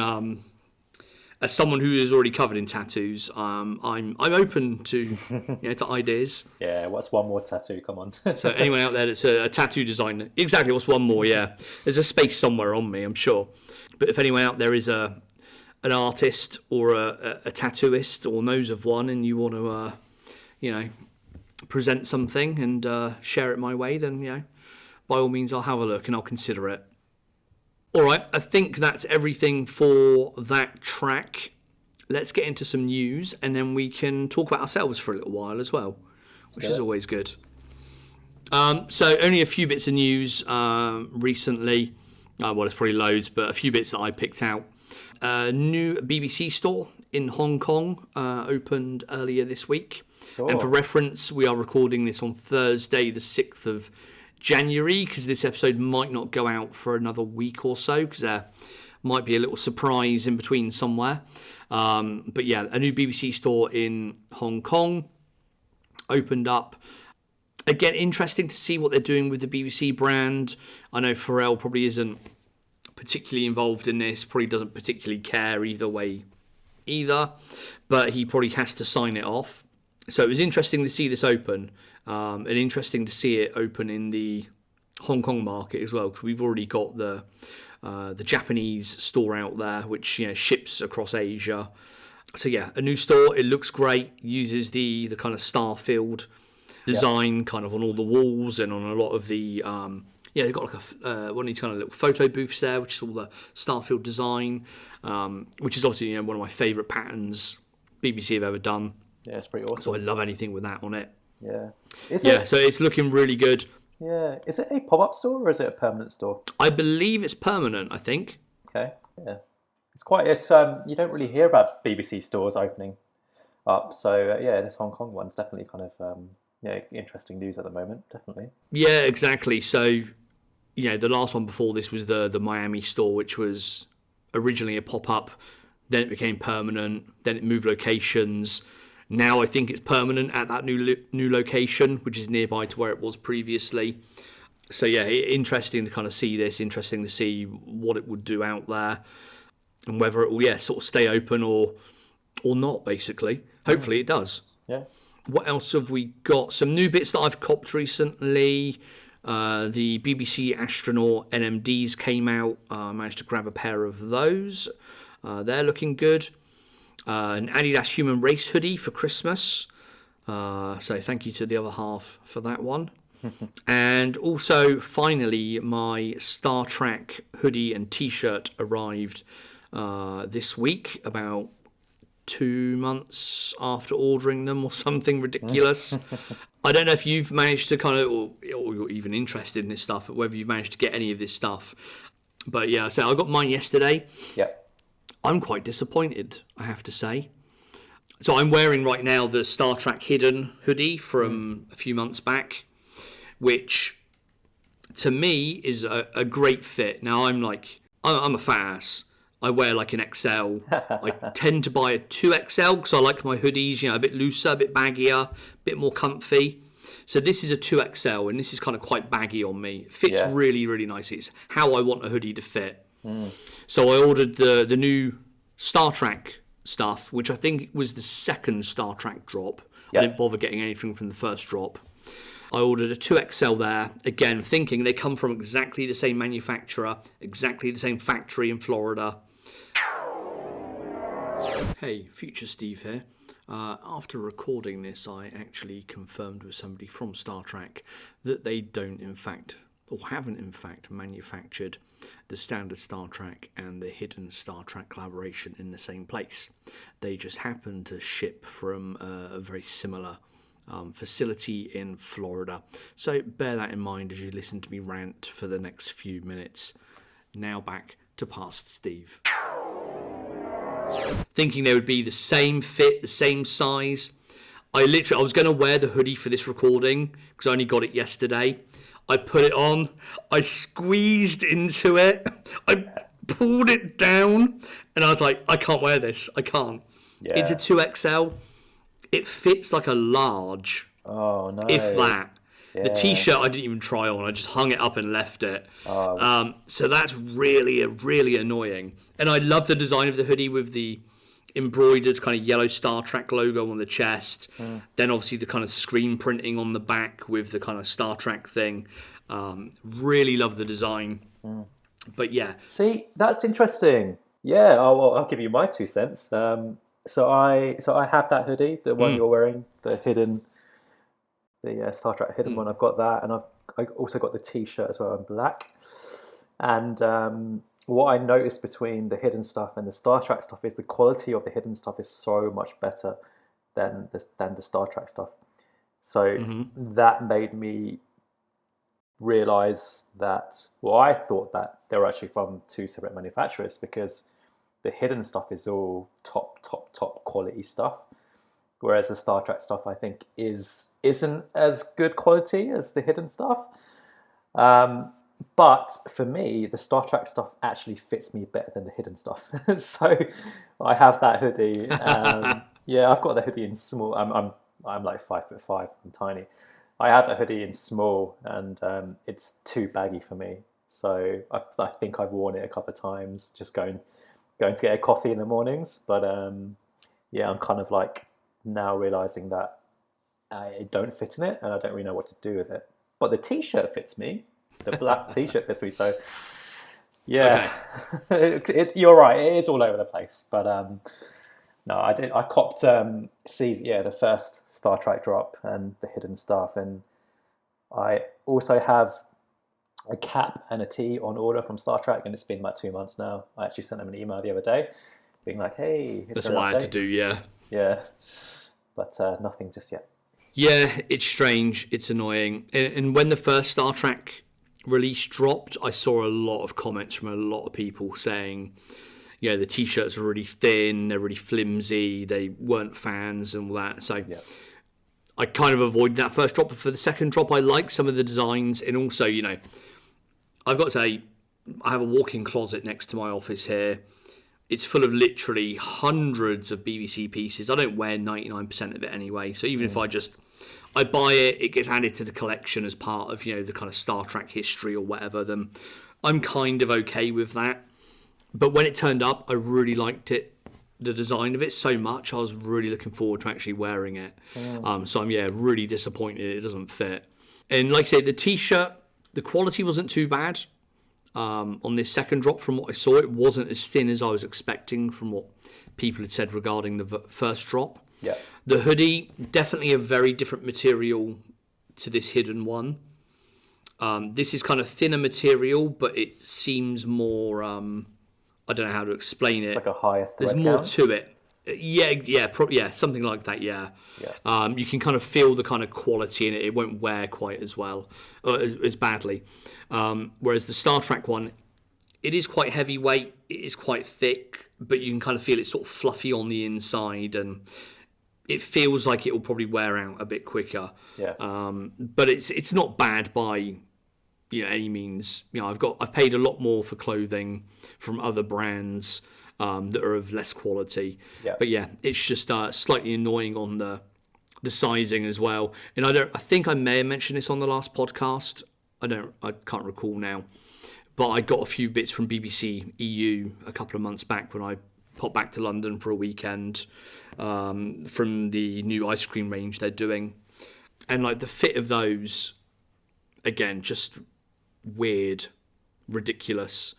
as someone who is already covered in tattoos, I'm open to to ideas. Yeah, what's one more tattoo? Come on. So anyone out there that's a tattoo designer, exactly, what's one more? Yeah, there's a space somewhere on me, I'm sure. But if anyone out there is an artist or a tattooist or knows of one, and you want to present something and share it my way, then by all means I'll have a look and I'll consider it. All right, I think that's everything for that track. Let's get into some news, and then we can talk about ourselves for a little while as well, which is always good. So only a few bits of news recently. Well, there's probably loads, but a few bits that I picked out. A new BBC store in Hong Kong opened earlier this week. Sure. And for reference, we are recording this on Thursday, the 6th of January, because this episode might not go out for another week or so, because there might be a little surprise in between somewhere. But yeah, a new BBC store in Hong Kong opened up. Again, interesting to see what they're doing with the BBC brand. I know Pharrell probably isn't particularly involved in this, probably doesn't particularly care either way either, but he probably has to sign it off. So it was interesting to see this open, and interesting to see it open in the Hong Kong market as well, because we've already got the Japanese store out there, which ships across Asia. So yeah, a new store. It looks great. Uses the kind of star-filled design kind of on all the walls and on a lot of the they've got like one of these kind of little photo booths there, which is all the Starfield design, which is obviously one of my favourite patterns BBC have ever done. Yeah, it's pretty awesome. So I love anything with that on it. Yeah. So it's looking really good. Yeah. Is it a pop-up store or is it a permanent store? I believe it's permanent, I think. Okay. Yeah. It's you don't really hear about BBC stores opening up. So this Hong Kong one's definitely kind of interesting news at the moment, definitely. Yeah, exactly. So the last one before this was the Miami store, which was originally a pop-up, then it became permanent, then it moved locations. Now I think it's permanent at that new location, which is nearby to where it was previously. So yeah, interesting to kind of see this, interesting to see what it would do out there, and whether it will sort of stay open or not, basically. Hopefully it does. Yeah. What else have we got? Some new bits that I've copped recently. The BBC astronaut NMDs came out. I managed to grab a pair of those. They're looking good. An Adidas Human Race hoodie for Christmas. So thank you to the other half for that one. And also, finally, my Star Trek hoodie and T-shirt arrived this week, about 2 months after ordering them or something ridiculous. I don't know if you've managed to kind of, or you're even interested in this stuff, but whether you've managed to get any of this stuff. But yeah, so I got mine yesterday. Yeah. I'm quite disappointed, I have to say. So I'm wearing right now the Star Trek Hidden hoodie from a few months back, which to me is a great fit. Now I'm a fat ass. I wear like an XL. I tend to buy a 2XL because I like my hoodies, a bit looser, a bit baggier, a bit more comfy. So this is a 2XL, and this is kind of quite baggy on me. It fits Yeah. really, really nice. It's how I want a hoodie to fit. So I ordered the new Star Trek stuff, which I think was the second Star Trek drop. Yeah. I didn't bother getting anything from the first drop. I ordered a 2XL there, again, thinking they come from exactly the same manufacturer, exactly the same factory in Florida. Hey, future Steve here. After recording this, I actually confirmed with somebody from Star Trek that they don't in fact, or haven't in fact, manufactured the standard Star Trek and the hidden Star Trek collaboration in the same place. They just happen to ship from a very similar facility in Florida. So bear that in mind as you listen to me rant for the next few minutes. Now back to Past Steve. Thinking they would be the same fit, the same size. I was going to wear the hoodie for this recording because I only got it yesterday. I put it on, I squeezed into it, I pulled it down, and I was like, I can't wear this, I can't. Yeah. It's a 2XL. It fits like a large, Oh no. if that. The Yeah. t-shirt I didn't even try on. I just hung it up and left it. So that's really annoying. And I love the design of the hoodie with the embroidered kind of yellow Star Trek logo on the chest. Then obviously the kind of screen printing on the back with the kind of Star Trek thing. Really love the design. But yeah. See, that's interesting. Yeah, I'll give you my 2 cents. So I have that hoodie, the one you're wearing, the Star Trek hidden one. I've got that, and I also got the T-shirt as well in black. And what I noticed between the hidden stuff and the Star Trek stuff is the quality of the hidden stuff is so much better than the Star Trek stuff. So that made me realize that, well, I thought that they were actually from 2 separate manufacturers, because the hidden stuff is all top quality stuff, whereas the Star Trek stuff I think isn't as good quality as the hidden stuff. But for me, the Star Trek stuff actually fits me better than the hidden stuff. So I have that hoodie. Yeah, I've got the hoodie in small. I'm like 5'5". I'm tiny. I have the hoodie in small, and it's too baggy for me. So I think I've worn it a couple of times, just going to get a coffee in the mornings. But yeah, I'm kind of like now realizing that I don't fit in it, and I don't really know what to do with it. But the T-shirt fits me. The black T-shirt fits me. So yeah, okay. You're right. It is all over the place. But no, I copped the first Star Trek drop and the hidden stuff, and I also have a cap and a tee on order from Star Trek, and it's been like 2 months now. I actually sent them an email the other day, being like, "Hey, That's what I had to do." Yeah, but nothing just yet. Yeah, it's strange. It's annoying. And when the first Star Trek release dropped, I saw a lot of comments from a lot of people saying, you know, the T-shirts are really thin, they're really flimsy, they weren't fans and all that. So Yeah. I kind of avoided that first drop. But for the second drop, I like some of the designs. And also, you know, I've got to say, I have a walk-in closet next to my office here. It's full of literally hundreds of BBC pieces. I don't wear 99% of it anyway. So even if I buy it, it gets added to the collection as part of, you know, the kind of Star Trek history or whatever, then I'm kind of okay with that. But when it turned up, I really liked it, the design of it so much. I was really looking forward to actually wearing it. So I'm, really disappointed it doesn't fit. And like I said, the T-shirt, the quality wasn't too bad. On this second drop, from what I saw, it wasn't as thin as I was expecting from what people had said regarding the first drop. Yeah. The hoodie, definitely a very different material to this hidden one. This is kind of thinner material, but it seems more, I don't know how to explain it. Like a higher thread There's more count. to it. Yeah, something like that, yeah. You can kind of feel the kind of quality in it. It won't wear quite as well, or as badly. Whereas the Star Trek one, it is quite heavyweight, it is quite thick, but you can kind of feel it's sort of fluffy on the inside, and it feels like it will probably wear out a bit quicker. Yeah. But it's not bad by any means. I've paid a lot more for clothing from other brands that are of less quality. Yeah. But yeah, it's just slightly annoying on the the sizing as well. And I think I may have mentioned this on the last podcast. I can't recall now. But I got a few bits from BBC EU a couple of months back when I popped back to London for a weekend, from the new ice cream range they're doing. And like the fit of those, again, just weird, ridiculous.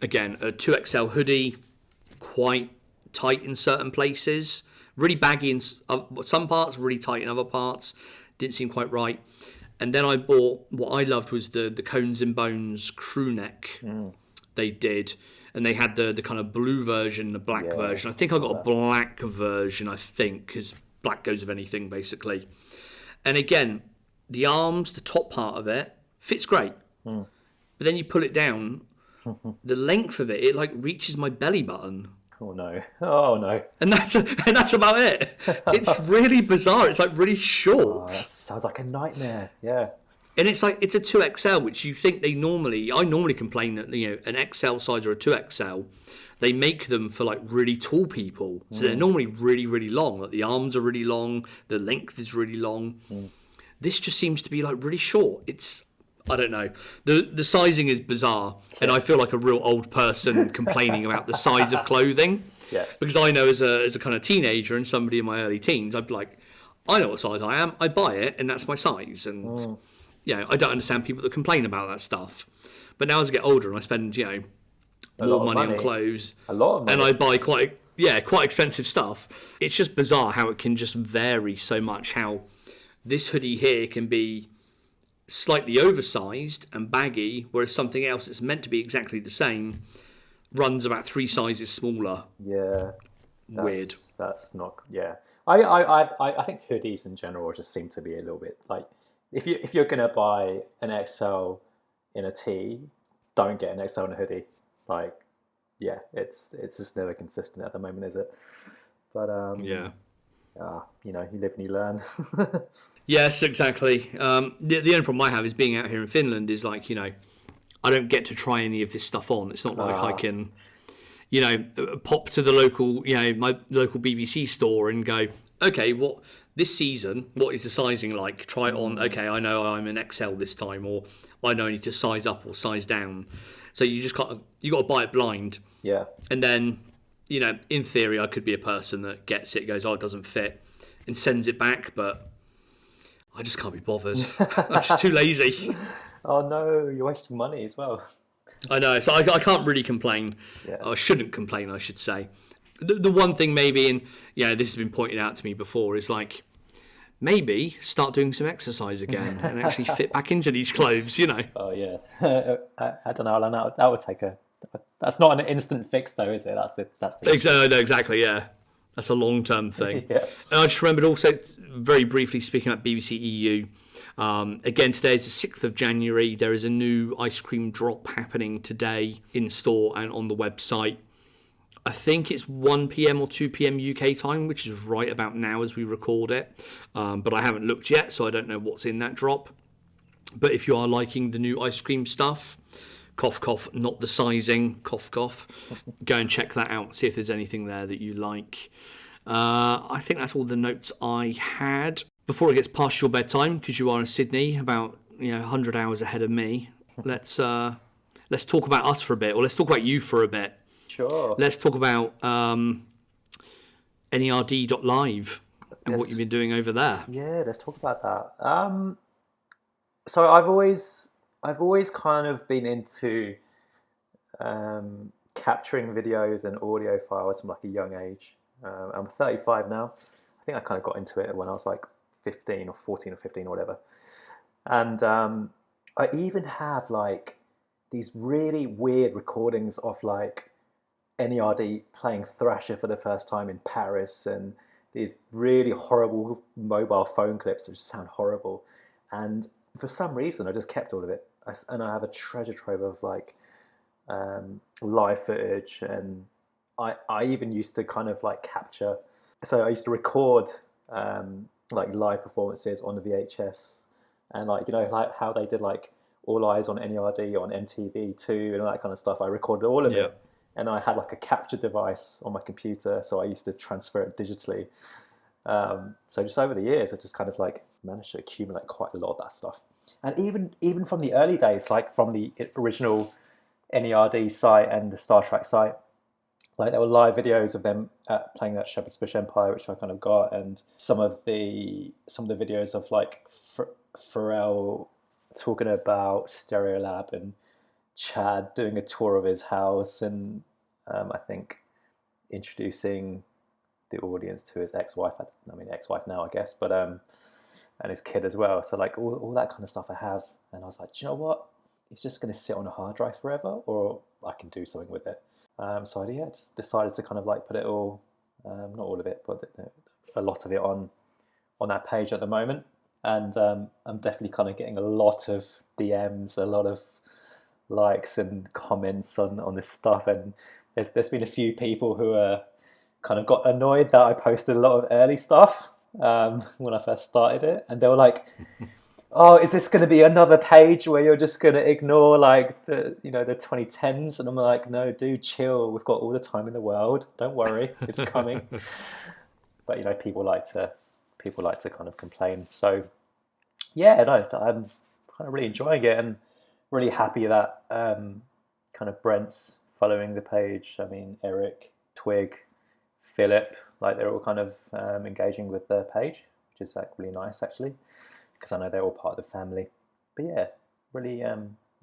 Again, a 2XL hoodie, quite tight in certain places, really baggy in some parts, really tight in other parts. Didn't seem quite right. And then I bought, what I loved was the Cones and Bones crew neck they did. And they had the kind of blue version, the black version. I think I got a black version, because black goes with anything, basically. And again, the arms, the top part of it, fits great. But then you pull it down, the length of it like reaches my belly button. Oh no. And that's about it. It's really bizarre. It's like really short. Oh, that sounds like a nightmare. Yeah. And it's like, it's a 2XL, which you think I normally complain that, an XL size or a 2XL, they make them for like really tall people. So they're normally really, really long. Like the arms are really long, the length is really long. This just seems to be like really short. I don't know. The sizing is bizarre, and I feel like a real old person complaining about the size of clothing. Yeah. Because I know as a kind of teenager and somebody in my early teens, I'd be like, I know what size I am. I buy it, and that's my size. And I don't understand people that complain about that stuff. But now as I get older and I spend more money on clothes, a lot of money, and I buy quite expensive stuff, it's just bizarre how it can just vary so much. How this hoodie here can be slightly oversized and baggy, whereas something else that's meant to be exactly the same runs about 3 sizes smaller. Yeah, weird. That's not. Yeah, I think hoodies in general just seem to be a little bit like, if you're gonna buy an XL in a tee, don't get an XL in a hoodie. Like, yeah, it's just never consistent at the moment, is it? But you live and you learn. Yes, exactly. The only problem I have is being out here in Finland is like, I don't get to try any of this stuff on. It's not like I can, pop to the local, my local BBC store and go, okay, this season, what is the sizing like? Try it on. Okay, I know I'm an XL this time, or I know I need to size up or size down. So you got to buy it blind. Yeah. And then, in theory, I could be a person that gets it, goes, oh, it doesn't fit, and sends it back, but I just can't be bothered. I'm just too lazy. Oh no, you're wasting money as well. I know, so I can't really complain. Yeah. I shouldn't complain, I should say. The one thing maybe, and this has been pointed out to me before, is like, maybe start doing some exercise again and actually fit back into these clothes, Oh yeah. I don't know how long that would take that's not an instant fix though, is it? That's the No, exactly, yeah. That's a long-term thing. Yeah. And I just remembered also, very briefly, speaking about BBC EU, again, today is the 6th of January. There is a new ice cream drop happening today in store and on the website. I think it's 1 p.m. or 2 p.m. UK time, which is right about now as we record it. But I haven't looked yet, so I don't know what's in that drop. But if you are liking the new ice cream stuff, cough, cough, not the sizing, cough, cough, go and check that out, see if there's anything there that you like. I think that's all the notes I had. Before it gets past your bedtime, because you are in Sydney, about 100 hours ahead of me, let's talk about us for a bit, or let's talk about you for a bit. Sure. Let's talk about N.E.R.D.live and what you've been doing over there. Yeah, let's talk about that. So I've always kind of been into capturing videos and audio files from like a young age. I'm 35 now. I think I kind of got into it when I was like 15 or 14 or 15 or whatever. And I even have like these really weird recordings of like N.E.R.D playing Thrasher for the first time in Paris, and these really horrible mobile phone clips that just sound horrible. And for some reason, I just kept all of it. And I have a treasure trove of like live footage, and I even used to kind of like capture. So I used to record like live performances on the VHS, and like like how they did like All Eyes on N.E.R.D on MTV2 and all that kind of stuff. I recorded all of it, and I had like a capture device on my computer, so I used to transfer it digitally. So just over the years, I just kind of like managed to accumulate quite a lot of that stuff. And even from the early days, like from the original N.E.R.D site and the Star Trek site, like there were live videos of them playing that Shepherd's Bush Empire, which I kind of got, and some of the videos of like Pharrell talking about Stereolab and Chad doing a tour of his house, and I think introducing the audience to his ex-wife. I mean, ex-wife now, I guess, but and his kid as well. So like all that kind of stuff I have, and I was like, do you know what? It's just going to sit on a hard drive forever, or I can do something with it. So yeah, just decided to kind of like put it all, not all of it, but a lot of it on that page at the moment. And I'm definitely kind of getting a lot of DMs, a lot of likes and comments on this stuff. And there's been a few people who are kind of got annoyed that I posted a lot of early stuff when I first started it, and they were like, "Oh, is this going to be another page where you're just going to ignore like the 2010s?" And I'm like, "No, dude, chill. We've got all the time in the world. Don't worry, it's coming." But people like to kind of complain. So yeah, no, I'm kind of really enjoying it and really happy that kind of Brent's following the page. I mean, Eric, Twig, Philip, like they're all kind of engaging with the page, which is like really nice actually, because I know they're all part of the family. But yeah, really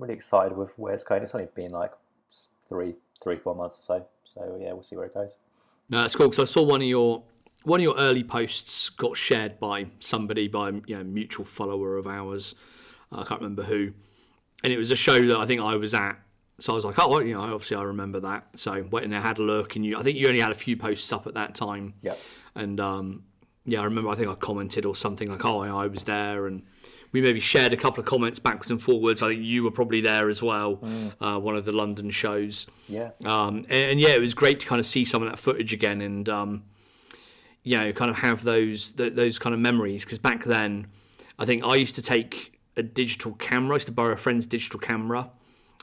excited with where it's going. It's only been like 3-4 months or so. So yeah, we'll see where it goes. No, that's cool. Because I saw one of your early posts got shared by somebody, by a mutual follower of ours. I can't remember who, and it was a show that I think I was at. So I was like, oh, well, obviously I remember that. So went in there, had a look, and I think you only had a few posts up at that time. Yeah. And I remember. I think I commented or something like, oh, I was there, and we maybe shared a couple of comments backwards and forwards. I think you were probably there as well. One of the London shows. Yeah. And yeah, it was great to kind of see some of that footage again, and kind of have those kind of memories. Because back then, I think I used to take a digital camera. I used to borrow a friend's digital camera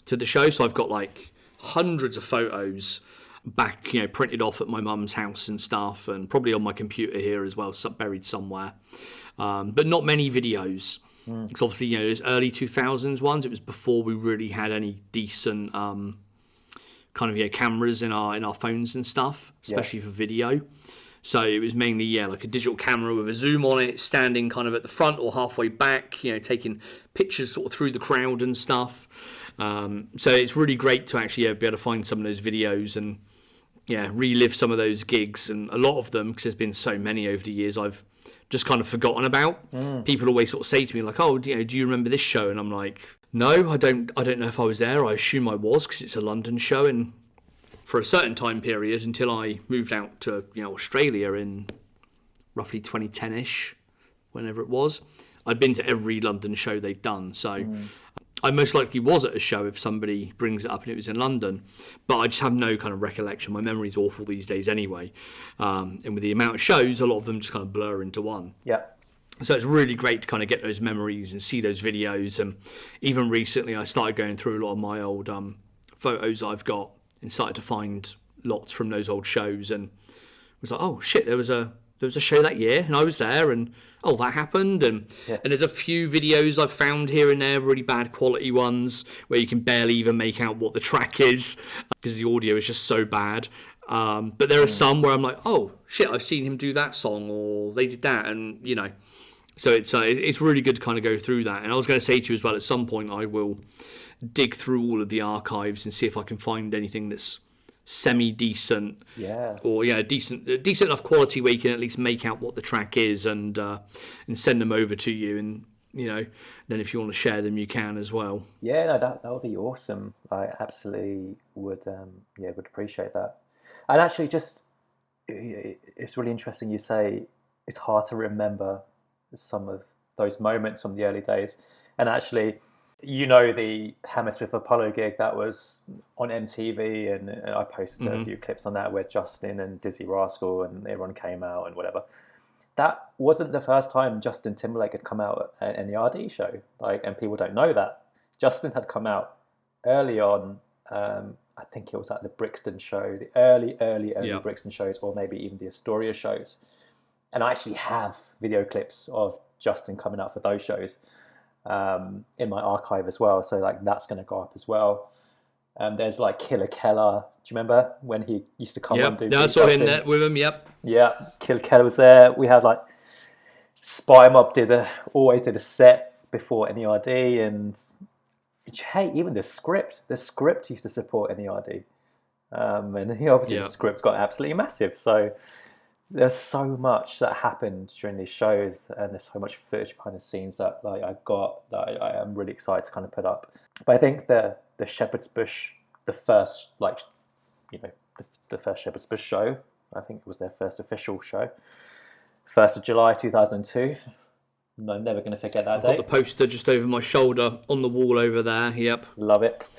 to the show, so I've got like hundreds of photos back, printed off at my mum's house and stuff, and probably on my computer here as well, buried somewhere. But not many videos, because obviously those early 2000s ones, it was before we really had any decent kind of cameras in our phones and stuff, especially for video. So it was mainly like a digital camera with a zoom on it, standing kind of at the front or halfway back, taking pictures sort of through the crowd and stuff. So it's really great to actually be able to find some of those videos and relive some of those gigs, and a lot of them, because there's been so many over the years, I've just kind of forgotten about. People always sort of say to me like, oh, do you remember this show? And I'm like, no, I don't know if I was there. I assume I was, because it's a London show, and for a certain time period until I moved out to Australia in roughly 2010ish, whenever it was, I'd been to every London show they'd done. So I most likely was at a show if somebody brings it up and it was in London, but I just have no kind of recollection. My memory's awful these days anyway, and with the amount of shows, a lot of them just kind of blur into one. Yeah. So it's really great to kind of get those memories and see those videos. And even recently, I started going through a lot of my old photos I've got, and started to find lots from those old shows, and was like, oh shit, there was a show that year and I was there, and oh, that happened. And there's a few videos I've found here and there, really bad quality ones where you can barely even make out what the track is because the audio is just so bad. But there are some where I'm like, oh shit, I've seen him do that song, or they did that, and so it's really good to kind of go through that. And I was going to say to you as well, at some point I will dig through all of the archives and see if I can find anything that's semi-decent, or decent enough quality where you can at least make out what the track is, and send them over to you, and then if you want to share them you can as well. No, that would be awesome. I absolutely would would appreciate that. And actually, just it's really interesting you say it's hard to remember some of those moments from the early days. And actually, the Hammersmith Apollo gig that was on MTV, and I posted a few clips on that where Justin and Dizzy Rascal and everyone came out and whatever. That wasn't the first time Justin Timberlake had come out at an N.E.R.D show. And people don't know that Justin had come out early on. I think it was at the Brixton show, the early Brixton shows, or maybe even the Astoria shows. And I actually have video clips of Justin coming out for those shows in my archive as well. So like that's going to go up as well. There's like Killer Keller. Do you remember when he used to come on? Yep, I saw him there with him. Yep. Yeah, Killer Keller was there. We had like Spy Mob always did a set before N.E.R.D, and hey, even the script used to support N.E.R.D. And obviously the script got absolutely massive. So there's so much that happened during these shows, and there's so much footage behind the scenes that like I am really excited to kind of put up. But I think the Shepherd's Bush, the first the first Shepherd's Bush show, I think it was their first official show, 1st of July 2002. I'm never going to forget that I've date. got the poster just over my shoulder on the wall over there. Yep. Love it.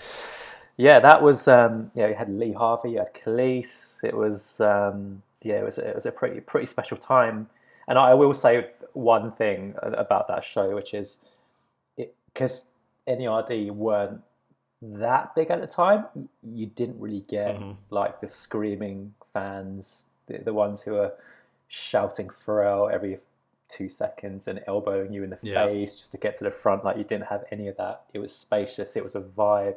Yeah, that was you had Lee Harvey, you had Khalees. It was it was a pretty special time. And I will say one thing about that show, which is because N.E.R.D weren't that big at the time, you didn't really get like the screaming fans, the ones who are shouting Pharrell every 2 seconds and elbowing you in the face just to get to the front. Like, you didn't have any of that. It was spacious. It was a vibe.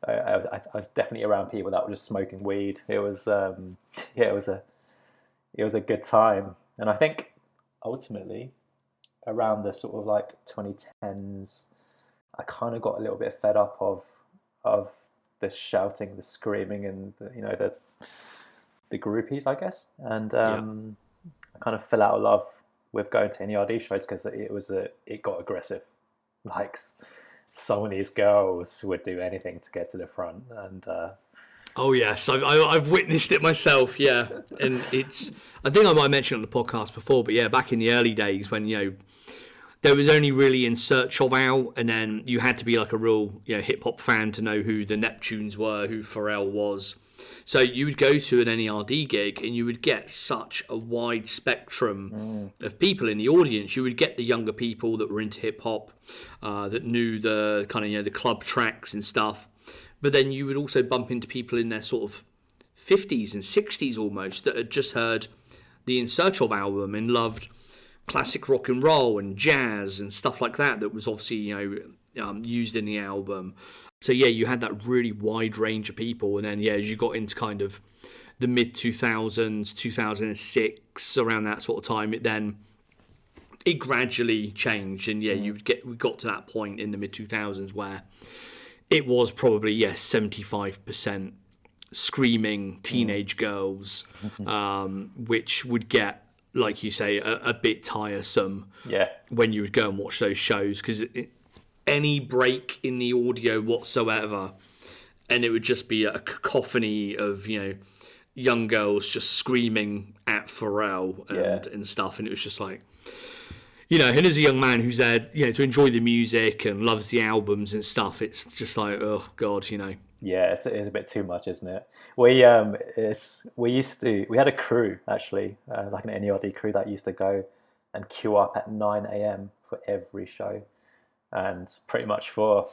I was definitely around people that were just smoking weed. It was it was a good time. And I think ultimately around the sort of like 2010s, I kind of got a little bit fed up of the shouting, the screaming, and the groupies, I guess. And I kind of fell out of love with going to N.E.R.D shows because it got aggressive. Like, some of these girls would do anything to get to the front, and oh yes, I've witnessed it myself. Yeah, and I think I might have mentioned it on the podcast before, but yeah, back in the early days when there was only really In Search of out, and then you had to be like a real hip hop fan to know who the Neptunes were, who Pharrell was. So you would go to an N.E.R.D gig and you would get such a wide spectrum of people in the audience. You would get the younger people that were into hip hop, that knew the kind of the club tracks and stuff. But then you would also bump into people in their sort of 50s and 60s almost that had just heard the In Search of album and loved classic rock and roll and jazz and stuff like that was obviously used in the album. So yeah, you had that really wide range of people, and then as you got into kind of the mid 2000s, 2006, around that sort of time, it gradually changed, and we got to that point in the mid 2000s where it was probably 75% screaming teenage girls, which would get, like you say, a bit tiresome when you would go and watch those shows, because any break in the audio whatsoever, and it would just be a cacophony of young girls just screaming at Pharrell and stuff, and it was just like, and as a young man who's there to enjoy the music and loves the albums and stuff, it's just like, oh god, Yeah, it's a bit too much, isn't it? We had a crew actually, like an N.E.R.D crew that used to go and queue up at 9 a.m. for every show, and pretty much for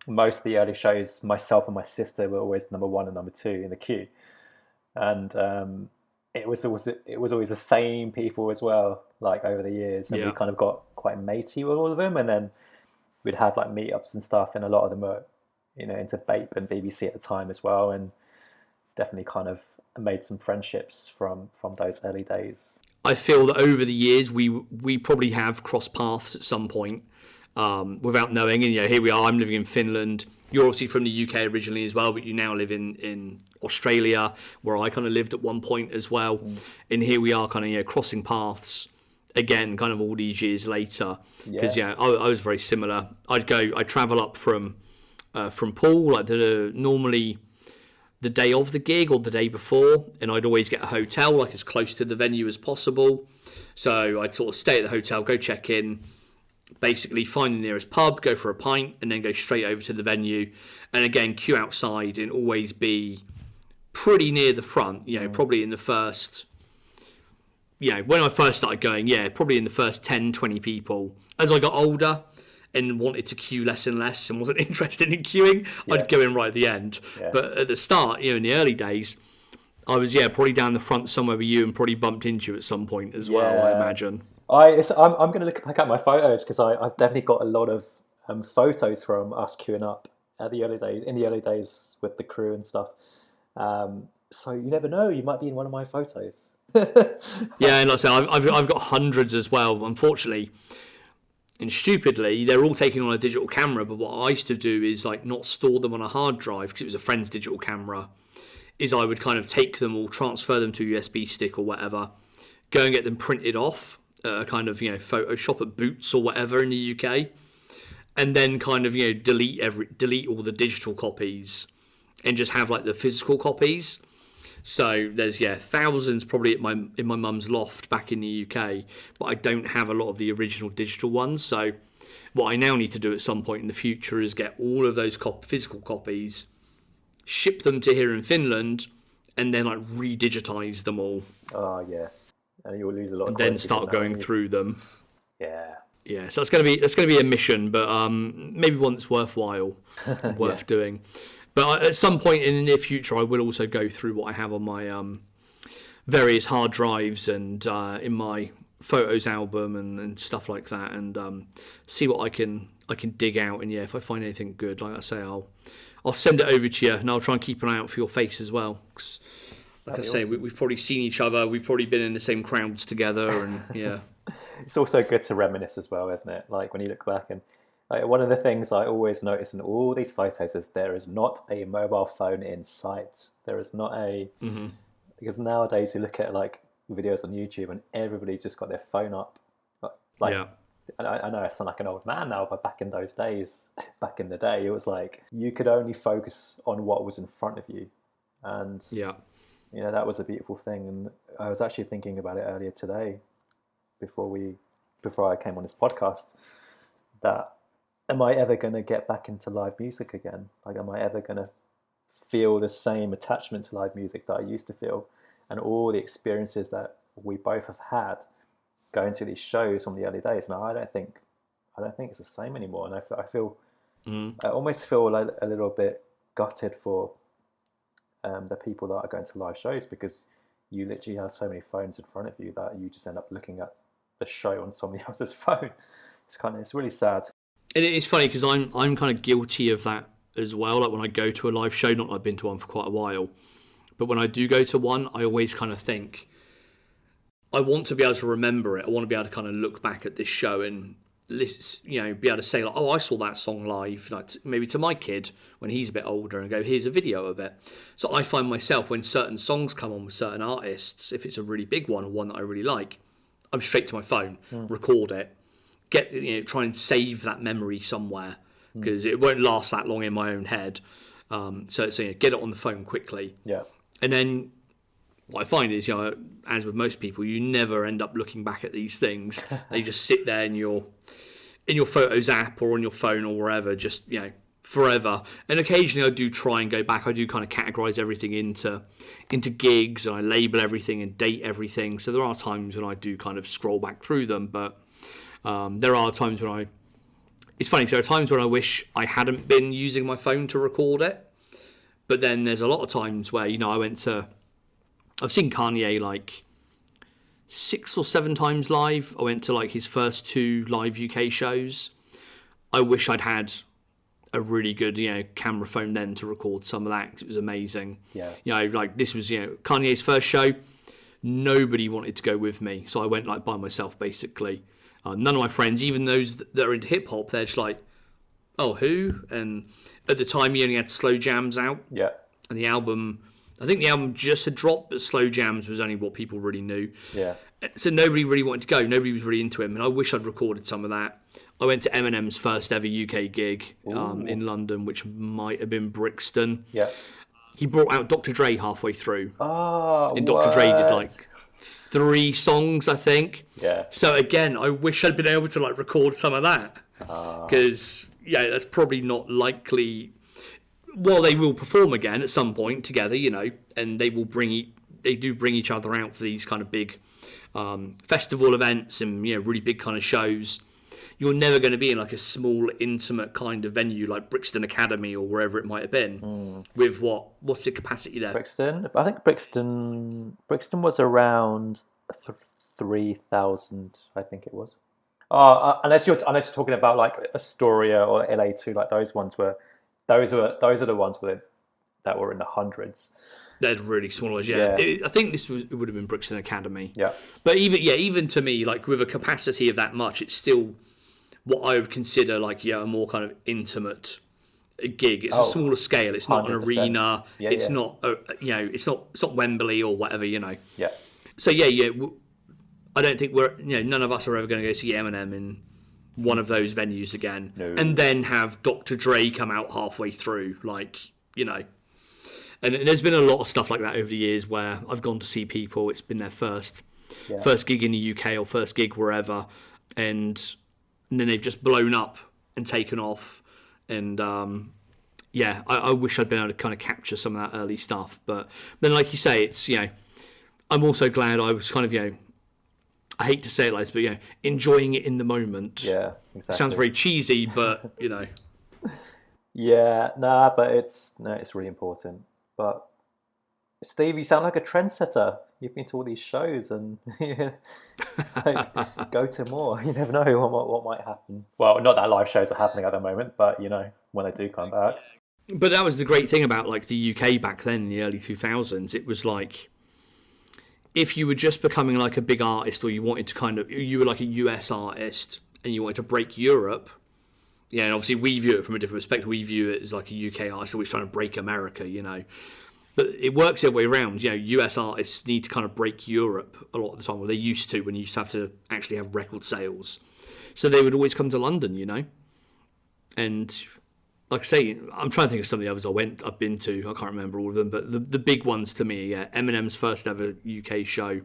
most of the early shows, myself and my sister were always number 1 and number 2 in the queue, and it was always the same people as well, like over the years, and we kind of got quite matey with all of them, and then we'd have like meetups and stuff, and a lot of them were into Bape and BBC at the time as well, and definitely kind of made some friendships from those early days. I feel that over the years we probably have crossed paths at some point without knowing, and here we are. I'm living in Finland. You're obviously from the UK originally as well, but you now live in Australia, where I kind of lived at one point as well. And here we are kind of crossing paths again, kind of all these years later, because I was very similar. I'd travel up from Poole, like normally the day of the gig or the day before, and I'd always get a hotel like as close to the venue as possible. So I'd sort of stay at the hotel, go check in, basically find the nearest pub, go for a pint, and then go straight over to the venue, and again queue outside and always be pretty near the front, probably in the first, when I first started going, probably in the first 10, 20 people. As I got older and wanted to queue less and less and wasn't interested in queuing, I'd go in right at the end. But at the start, in the early days, I was probably down the front somewhere with you and probably bumped into you at some point as well. I imagine. I'm going to look back at my photos because I've definitely got a lot of photos from us queuing up at the early days with the crew and stuff. So you never know, you might be in one of my photos. Yeah, and like I say, I've got hundreds as well. Unfortunately, and stupidly, they're all taken on a digital camera. But what I used to do is like not store them on a hard drive because it was a friend's digital camera. Is I would kind of take them or transfer them to a USB stick or whatever, go and get them printed off, kind of Photoshop at Boots or whatever in the UK, and then kind of delete all the digital copies and just have like the physical copies. So there's thousands probably in my mum's loft back in the UK, but I don't have a lot of the original digital ones. So what I now need to do at some point in the future is get all of those physical copies, ship them to here in Finland, and then like redigitize them all. Oh yeah, and you'll lose a lot. And then start going through them. Yeah. So it's going to be a mission, but maybe one that's worthwhile, worth doing. But at some point in the near future, I will also go through what I have on my various hard drives and in my photos album and stuff like that, and see what I can dig out. And if I find anything good, like I say, I'll send it over to you, and I'll try and keep an eye out for your face as well. 'Cause, like I say, we've probably seen each other. We've probably been in the same crowds together, and It's also good to reminisce as well, isn't it? Like when you look back, and like, one of the things I always notice in all these photos is there is not a mobile phone in sight. There is not because nowadays you look at like videos on YouTube and everybody's just got their phone up. Like, I know I sound like an old man now, but back in those days, back in the day, it was like you could only focus on what was in front of you, and that was a beautiful thing. And I was actually thinking about it earlier today, before I came on this podcast, that am I ever going to get back into live music again? Like, am I ever going to feel the same attachment to live music that I used to feel, and all the experiences that we both have had going to these shows from the early days? Now, I don't think it's the same anymore, and I almost feel like a little bit gutted for the people that are going to live shows, because you literally have so many phones in front of you that you just end up looking at the show on somebody else's phone. It's really sad. And it's funny because I'm kind of guilty of that as well. Like when I go to a live show, not that I've been to one for quite a while, but when I do go to one, I always kind of think, I want to be able to remember it. I want to be able to kind of look back at this show and list, be able to say like, oh, I saw that song live, like maybe to my kid when he's a bit older, and go, here's a video of it. So I find myself, when certain songs come on with certain artists, if it's a really big one or one that I really like, I'm straight to my phone, record it, try and save that memory somewhere, because it won't last that long in my own head. So get it on the phone quickly. Yeah. And then what I find is, as with most people, you never end up looking back at these things. They just sit there in your Photos app or on your phone or wherever, just forever. And occasionally I do try and go back. I do kind of categorize everything into gigs, and I label everything and date everything. So there are times when I do kind of scroll back through them, but there are times when it's funny, so there are times when I wish I hadn't been using my phone to record it. But then there's a lot of times where, I've seen Kanye like 6 or 7 times live. I went to like his first 2 live UK shows. I wish I'd had a really good, camera phone then to record some of that, 'cause it was amazing. Yeah. Like this was, Kanye's first show. Nobody wanted to go with me, so I went like by myself basically. None of my friends, even those that are into hip hop, they're just like, oh, who? And at the time, he only had Slow Jams out. Yeah. And I think the album just had dropped, but Slow Jams was only what people really knew. Yeah. So nobody really wanted to go. Nobody was really into him, and I wish I'd recorded some of that. I went to Eminem's first ever UK gig in London, which might have been Brixton. Yeah. He brought out Dr. Dre halfway through. Oh, and Dr. Dre did like 3 songs, I think. Yeah. So again, I wish I'd been able to like record some of that, because that's probably not likely. Well, they will perform again at some point together, and they do bring each other out for these kind of big festival events and really big kind of shows. you're never going to be in like a small, intimate kind of venue like Brixton Academy or wherever it might have been. With what's the capacity there? I think Brixton was around 3,000. I think it was. Unless you're talking about like Astoria or LA2, like those are the ones that were in the hundreds. They're really small, yeah. I think it would have been Brixton Academy. Yeah. But even to me, like with a capacity of that much, it's still what I would consider like a more kind of intimate gig. It's a smaller scale. It's not 100%. An arena. It's not it's not Wembley or whatever. Yeah. So I don't think none of us are ever going to go see Eminem in one of those venues again, and then have Dr. Dre come out halfway through, And there's been a lot of stuff like that over the years where I've gone to see people. It's been their first gig in the UK or first gig wherever, and then they've just blown up and taken off. And I wish I'd been able to kind of capture some of that early stuff. But then, like you say, it's I'm also glad I was kind of I hate to say it like this, but enjoying it in the moment. Yeah, exactly. Sounds very cheesy, but Yeah, but it's really important. But Steve, you sound like a trendsetter. You've been to all these shows and go to more. You never know what might happen. Well, not that live shows are happening at the moment, but when they do come back. But that was the great thing about like the UK back then in the early 2000s. It was like if you were just becoming like a big artist, or you wanted to you were like a US artist and you wanted to break Europe. Yeah, and obviously we view it from a different perspective. We view it as like a UK artist always trying to break America, But it works the other way around. US artists need to kind of break Europe a lot of the time. Well, they used to when you used to have to actually have record sales. So they would always come to London, And like I say, I'm trying to think of some of the others I've been to. I can't remember all of them, but the big ones to me, Eminem's first ever UK show,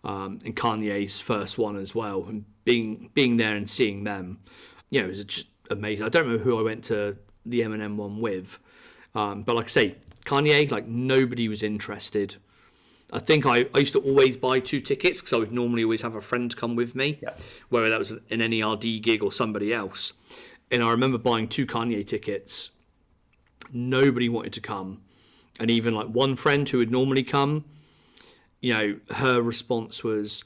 and Kanye's first one as well. And being there and seeing them, it was just amazing. I don't remember who I went to the Eminem one with, but like I say, Kanye, like nobody was interested. I think I used to always buy 2 tickets because I would normally always have a friend come with me, whether that was an N.E.R.D gig or somebody else. And I remember buying 2 Kanye tickets. Nobody wanted to come, and even like one friend who would normally come, her response was,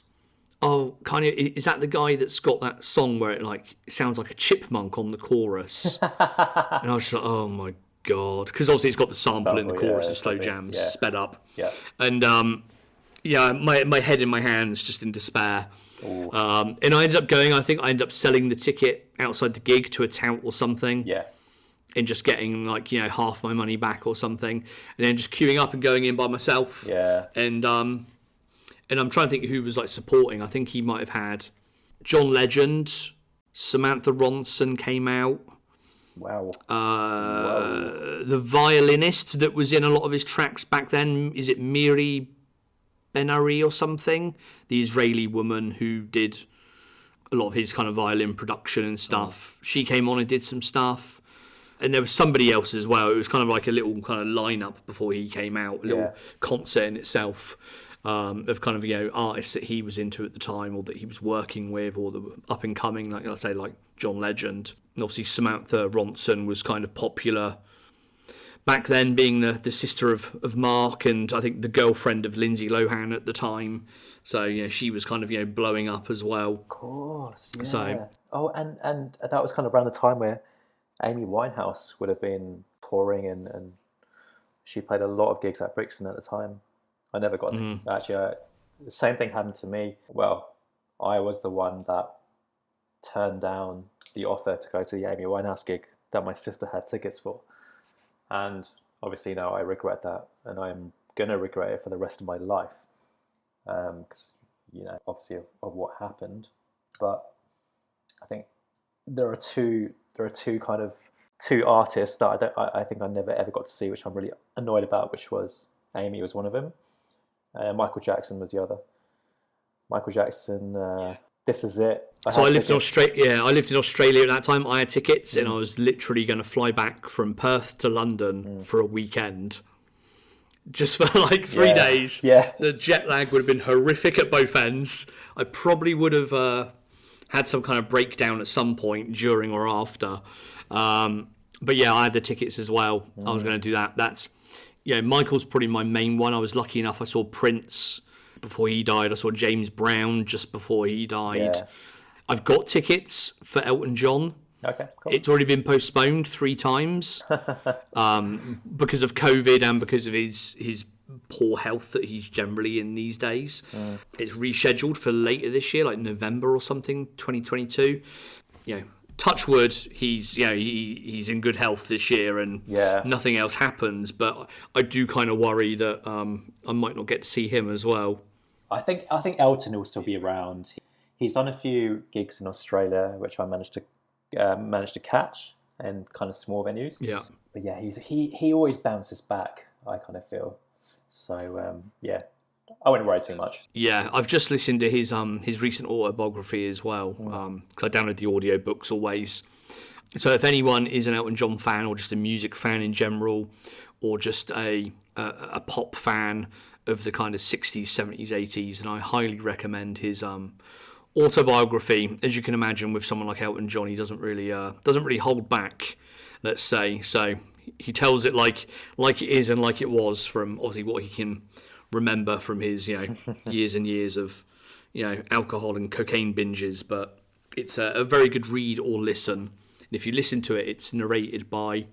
"Oh, Kanye, is that the guy that's got that song where it sounds like a chipmunk on the chorus?" And I was just like, "Oh my god," because obviously it's got the sample in the chorus of Slow Jams sped up. Yeah. And my head in my hands, just in despair. And I ended up going. I think I ended up selling the ticket outside the gig to a tout or something. Yeah. And just getting half my money back or something, and then just queuing up and going in by myself. Yeah. And I'm trying to think who was supporting. I think he might have had John Legend, Samantha Ronson came out. Wow. The violinist that was in a lot of his tracks back then, is it Miri Ben-Ari or something? The Israeli woman who did a lot of his kind of violin production and stuff. She came on and did some stuff. And there was somebody else as well. It was kind of like a little kind of lineup before he came out, a little concert in itself. Of kind of artists that he was into at the time, or that he was working with, or the up and coming, like I say, like John Legend. And obviously Samantha Ronson was kind of popular back then, being the sister of Mark, and I think the girlfriend of Lindsay Lohan at the time. So she was kind of blowing up as well. Of course, yeah. So and that was kind of around the time where Amy Winehouse would have been touring, and she played a lot of gigs at Brixton at the time. I never got to actually. The same thing happened to me. Well, I was the one that turned down the offer to go to the Amy Winehouse gig that my sister had tickets for, and obviously now I regret that, and I'm gonna regret it for the rest of my life, because obviously of what happened. But I think there are two artists that I think I never ever got to see, which I'm really annoyed about. Which was Amy was one of them. Michael Jackson was the other. Michael Jackson, This Is It. I lived in Australia. Yeah, I lived in Australia at that time. I had tickets, and I was literally going to fly back from Perth to London for a weekend, just for 3 days. Yeah, the jet lag would have been horrific at both ends. I probably would have had some kind of breakdown at some point during or after. But yeah, I had the tickets as well. I was going to do that. That's, Michael's probably my main one. I was lucky enough. I saw Prince before he died. I saw James Brown just before he died. Yeah. I've got tickets for Elton John. Okay, cool. It's already been postponed 3 times because of COVID and because of his poor health that he's generally in these days. It's rescheduled for later this year, like November or something, 2022. Touch wood, he's in good health this year and nothing else happens. But I do kind of worry that I might not get to see him as well. I think Elton will still be around. He's done a few gigs in Australia, which I managed to catch in kind of small venues. Yeah. But yeah, he always bounces back, I kind of feel. So I wouldn't worry too much. Yeah, I've just listened to his recent autobiography as well, because I download the audio books always. So if anyone is an Elton John fan or just a music fan in general, or just a pop fan of the kind of 60s, 70s, 80s, and I highly recommend his autobiography. As you can imagine, with someone like Elton John, he doesn't really hold back, let's say. So he tells it like it is and like it was, from obviously what he can remember from his years and years of alcohol and cocaine binges. But it's a very good read or listen. And if you listen to it, it's narrated by,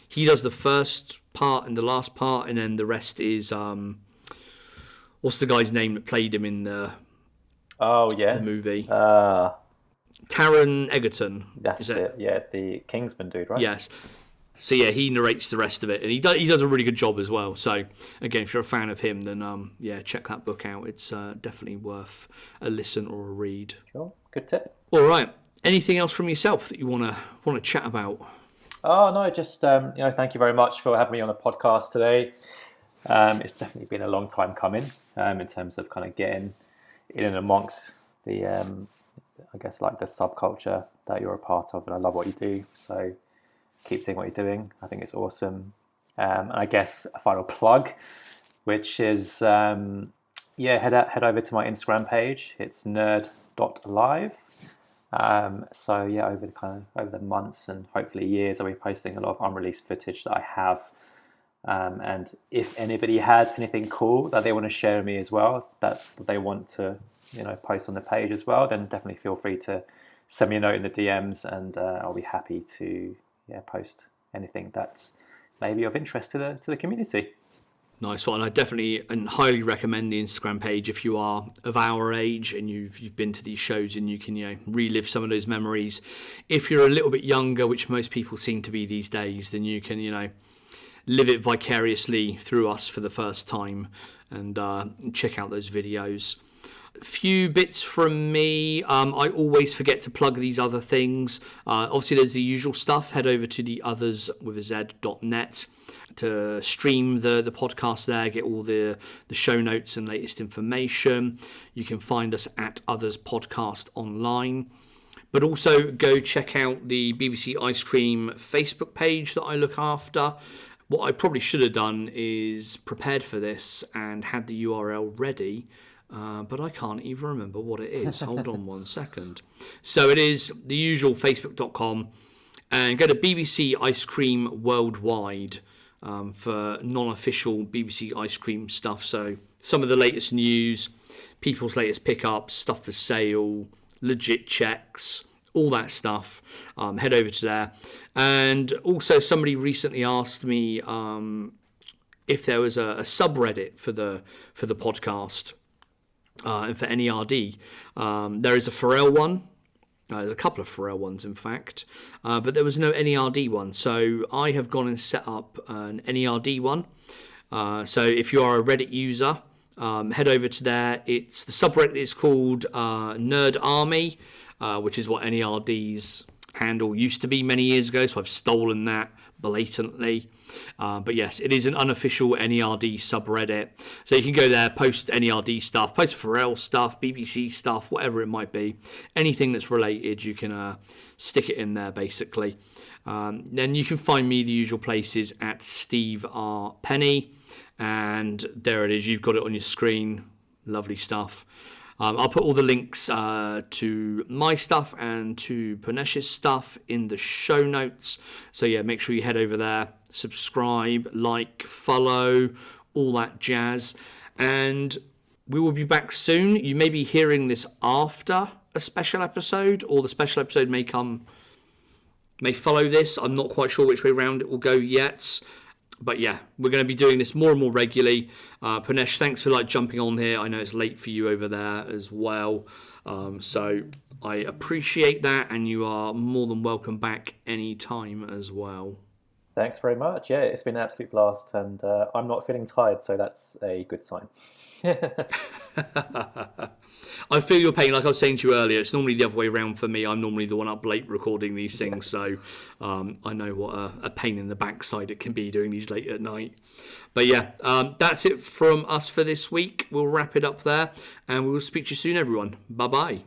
he does the first part and the last part, and then the rest is what's the guy's name that played him in the movie? Taron Egerton. That's it. Yeah, the Kingsman dude, right? Yes. So yeah, he narrates the rest of it, and he does a really good job as well. So again, if you're a fan of him, then check that book out. It's definitely worth a listen or a read. Sure, good tip. All right. Anything else from yourself that you want to chat about? Oh no, just thank you very much for having me on the podcast today. It's definitely been a long time coming in terms of kind of getting in and amongst the I guess like the subculture that you're a part of, and I love what you do. So keep doing what you're doing. I think it's awesome. And I guess a final plug, which is head over to my Instagram page. It's nerd.live. So yeah, over the months and hopefully years, I'll be posting a lot of unreleased footage that I have. And if anybody has anything cool that they want to share with me as well, that they want to post on the page as well, then definitely feel free to send me a note in the DMs, and I'll be happy to post anything that's maybe of interest to the community. Nice one. I definitely and highly recommend the Instagram page if you are of our age and you've been to these shows and you can relive some of those memories. If you're a little bit younger, which most people seem to be these days, then you can live it vicariously through us for the first time and check out those videos. A few bits from me. I always forget to plug these other things. Obviously, there's the usual stuff. Head over to the Otherz with a Z.net to stream the podcast there, get all the show notes and latest information. You can find us at Otherz Podcast online. But also go check out the BBC ICECREAM Facebook page that I look after. What I probably should have done is prepared for this and had the URL ready, but I can't even remember what it is. Hold on 1 second. So it is the usual facebook.com, and go to BBC ICECREAM Worldwide for non-official BBC ICECREAM stuff. So some of the latest news, people's latest pickups, stuff for sale, legit checks, all that stuff. Head over to there. And also somebody recently asked me if there was a subreddit for the podcast and for N.E.R.D. There is a Pharrell one. There's a couple of Pharrell ones, in fact, but there was no N.E.R.D one. So I have gone and set up an N.E.R.D one. So if you are a Reddit user, head over to there. The subreddit is called Nerd Army, which is what N.E.R.D's handle used to be many years ago. So I've stolen that blatantly. But yes, it is an unofficial N.E.R.D subreddit. So you can go there, post N.E.R.D stuff, post Pharrell stuff, BBC stuff, whatever it might be. Anything that's related, you can stick it in there, basically. Then you can find me the usual places at Steve R. Penny. And there it is. You've got it on your screen. Lovely stuff. I'll put all the links to my stuff and to Punesh's stuff in the show notes. So yeah, make sure you head over there, subscribe, like, follow, all that jazz. And we will be back soon. You may be hearing this after a special episode, or the special episode may follow this. I'm not quite sure which way around it will go yet. But yeah, we're going to be doing this more and more regularly. Punesh, thanks for jumping on here. I know it's late for you over there as well. So I appreciate that, and you are more than welcome back any time as well. Thanks very much. Yeah, it's been an absolute blast, and I'm not feeling tired, so that's a good sign. I feel your pain. Like I was saying to you earlier, it's normally the other way around for me. I'm normally the one up late recording these things, so I know what a pain in the backside it can be doing these late at night. But yeah, that's it from us for this week. We'll wrap it up there, and we will speak to you soon, everyone. Bye-bye.